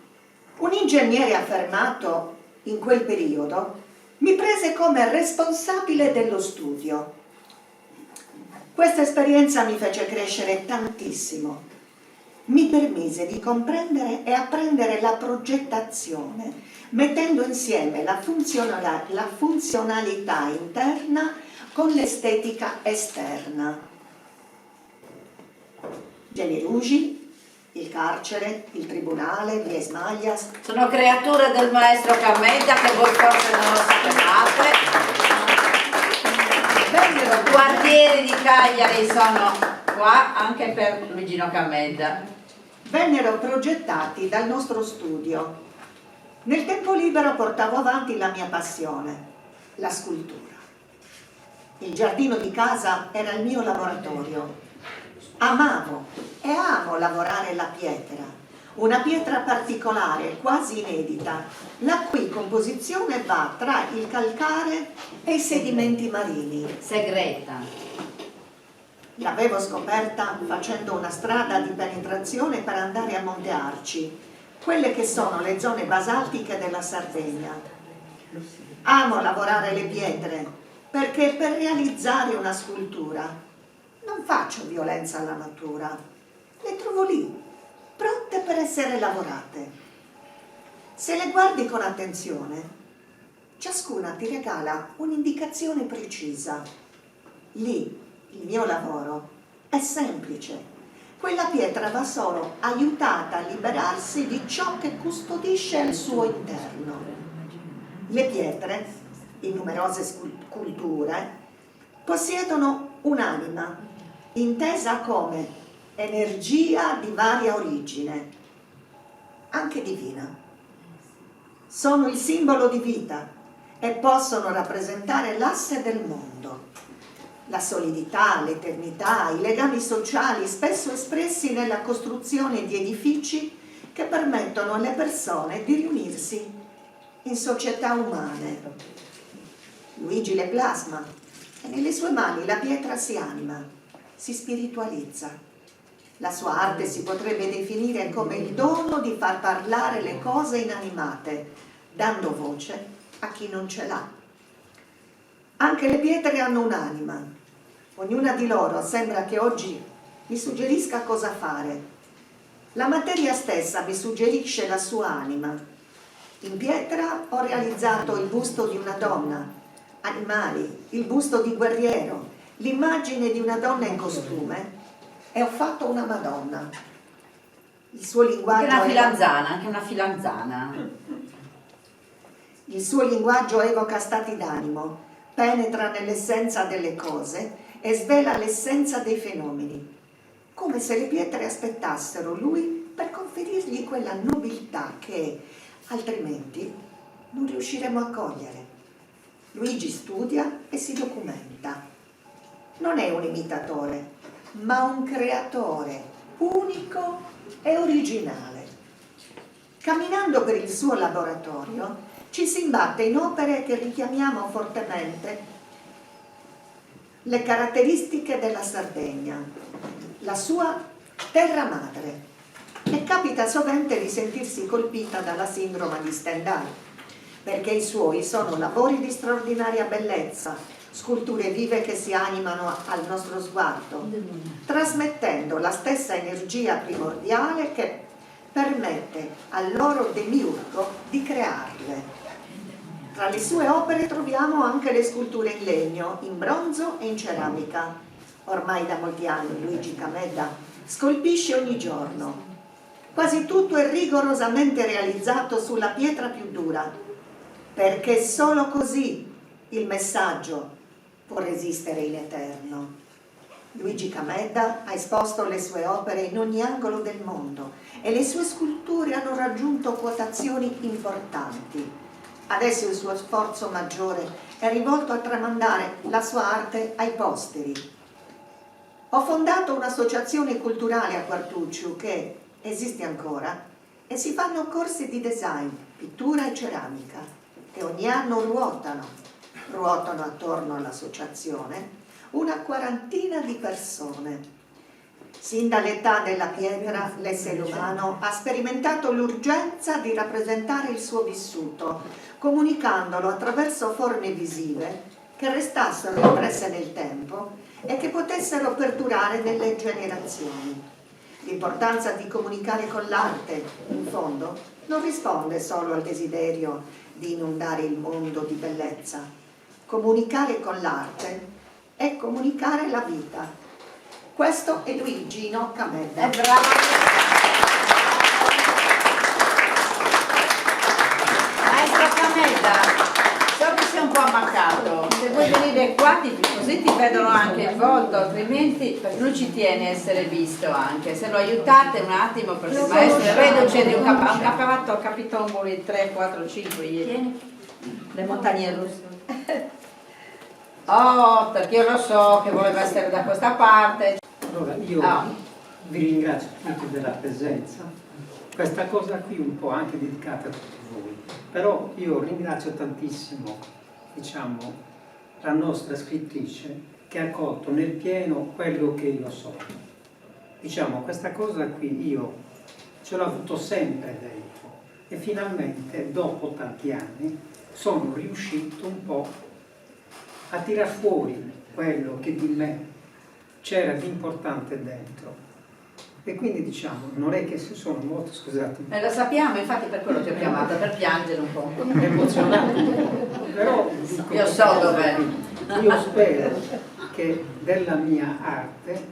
un ingegnere affermato in quel periodo mi prese come responsabile dello studio. Questa esperienza mi fece crescere tantissimo. Mi permise di comprendere e apprendere la progettazione, mettendo insieme la funzionalità interna con l'estetica esterna. Geni Rugi, il carcere, il tribunale, via Ismaglia. Sono creature del maestro Cammeda, che voi forse non lo sapevate. I quartieri di Cagliari sono qua anche per Luigino Cammeda. Vennero progettati dal nostro studio. Nel tempo libero portavo avanti la mia passione, la scultura. Il giardino di casa era il mio laboratorio. Amavo e amo lavorare la pietra, una pietra particolare, quasi inedita, la cui composizione va tra il calcare e i sedimenti marini. Segreta. L'avevo scoperta facendo una strada di penetrazione per andare a Monte Arci, quelle che sono le zone basaltiche della Sardegna. Amo lavorare le pietre perché per realizzare una scultura non faccio violenza alla natura, le trovo lì, pronte per essere lavorate. Se le guardi con attenzione, ciascuna ti regala un'indicazione precisa. Lì il mio lavoro è semplice. Quella pietra va solo aiutata a liberarsi di ciò che custodisce al suo interno. Le pietre, in numerose sculture, possiedono un'anima, intesa come energia di varia origine, anche divina. Sono il simbolo di vita e possono rappresentare l'asse del mondo. La solidità, l'eternità, i legami sociali spesso espressi nella costruzione di edifici che permettono alle persone di riunirsi in società umane. Luigi le plasma e nelle sue mani la pietra si anima, si spiritualizza. La sua arte si potrebbe definire come il dono di far parlare le cose inanimate, dando voce a chi non ce l'ha. Anche le pietre hanno un'anima. Ognuna di loro sembra che oggi mi suggerisca cosa fare. La materia stessa mi suggerisce la sua anima. In pietra ho realizzato il busto di una donna, animali, il busto di guerriero, l'immagine di una donna in costume e ho fatto una Madonna. Il suo linguaggio Anche una filanzana. Il suo linguaggio evoca stati d'animo, penetra nell'essenza delle cose e svela l'essenza dei fenomeni, come se le pietre aspettassero lui per conferirgli quella nobiltà che altrimenti non riusciremo a cogliere. Luigi studia e si documenta. Non è un imitatore, ma un creatore unico e originale. Camminando per il suo laboratorio ci si imbatte in opere che richiamiamo fortemente le caratteristiche della Sardegna, la sua terra madre, e capita sovente di sentirsi colpita dalla sindrome di Stendhal, perché i suoi sono lavori di straordinaria bellezza, sculture vive che si animano al nostro sguardo, trasmettendo la stessa energia primordiale che permette al loro demiurgo di crearle. Tra le sue opere troviamo anche le sculture in legno, in bronzo e in ceramica. Ormai da molti anni Luigi Cammeda scolpisce ogni giorno. Quasi tutto è rigorosamente realizzato sulla pietra più dura, perché solo così il messaggio può resistere in eterno. Luigi Cammeda ha esposto le sue opere in ogni angolo del mondo e le sue sculture hanno raggiunto quotazioni importanti. Adesso il suo sforzo maggiore è rivolto a tramandare la sua arte ai posteri. Ho fondato un'associazione culturale a Quartucciu che esiste ancora e si fanno corsi di design, pittura e ceramica, che ogni anno ruotano attorno all'associazione una quarantina di persone. Sin dall'età della pietra l'essere umano ha sperimentato l'urgenza di rappresentare il suo vissuto, comunicandolo attraverso forme visive che restassero impresse nel tempo e che potessero perdurare nelle generazioni. L'importanza di comunicare con l'arte, in fondo, non risponde solo al desiderio di inondare il mondo di bellezza. Comunicare con l'arte è comunicare la vita. Questo è Luigino Camedda. Brava! Maestro Camedda, so che sei un po' ammaccato, se vuoi venire qua così ti vedono anche il volto, altrimenti lui ci tiene a essere visto anche. Se lo aiutate un attimo, perché il maestro reduce di un capitolo 3, 4, 5 ieri. Le montagne russe. Oh, perché io lo so che voleva essere da questa parte. Allora io vi ringrazio tutti della presenza, questa cosa qui un po' anche dedicata a tutti voi, però io ringrazio tantissimo, diciamo, la nostra scrittrice che ha colto nel pieno quello che io so. Diciamo, questa cosa qui io ce l'ho avuto sempre dentro e finalmente dopo tanti anni sono riuscito un po' a tirar fuori quello che di me c'era di importante dentro. E quindi diciamo, non è che sono molto, scusate. Lo sappiamo, infatti per quello ti ho chiamata, per piangere un po'. Emozionato. Però dico, Io so dov'è. Io spero che della mia arte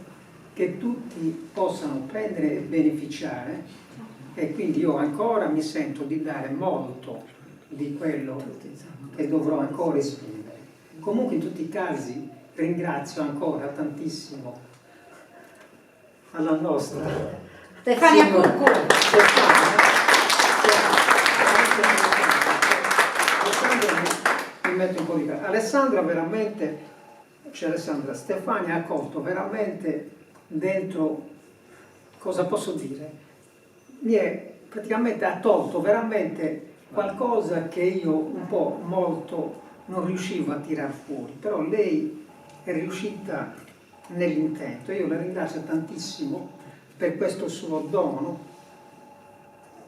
che tutti possano prendere e beneficiare, e quindi io ancora mi sento di dare molto di quello che dovrò ancora esprimere. Comunque in tutti i casi ringrazio ancora tantissimo alla nostra Stefania Curcu. Mi metto un po' di cara. Alessandra veramente, Stefania ha colto veramente dentro, cosa posso dire? Praticamente ha tolto veramente qualcosa che io un po' molto non riuscivo a tirar fuori, però lei è riuscita nell'intento. Io la ringrazio tantissimo per questo suo dono.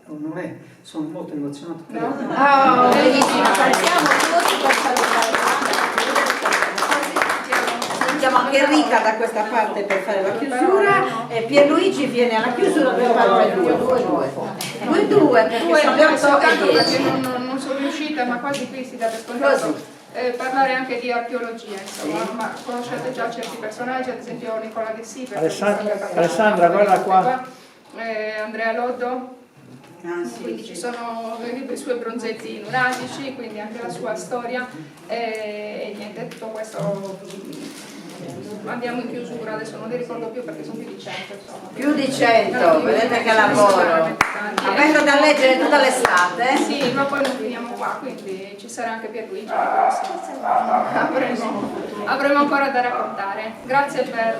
Non è, sono molto emozionato. Benissimo, partiamo tutti per salutare. Sentiamo anche Rita da questa parte per fare la chiusura e Pierluigi viene alla chiusura per fare due, perché sono soltanto 8 e perché 10. non sono riuscita, ma quasi qui si dà per scontato. Parlare anche di archeologia, insomma, ma conoscete già certi personaggi, ad esempio Nicola De Sive, Alessandra, guarda qua. Andrea Loddo, quindi ci sono i suoi bronzetti nuratici, quindi anche la sua storia e niente, tutto questo. Andiamo in chiusura, adesso non li ricordo più perché sono più di 100, insomma. Più di 100, vedete che lavoro. Avendo da leggere tutta l'estate. Sì, ma poi non finiamo qua, quindi ci sarà anche Pierluigi. Avremo ancora da raccontare. Grazie per...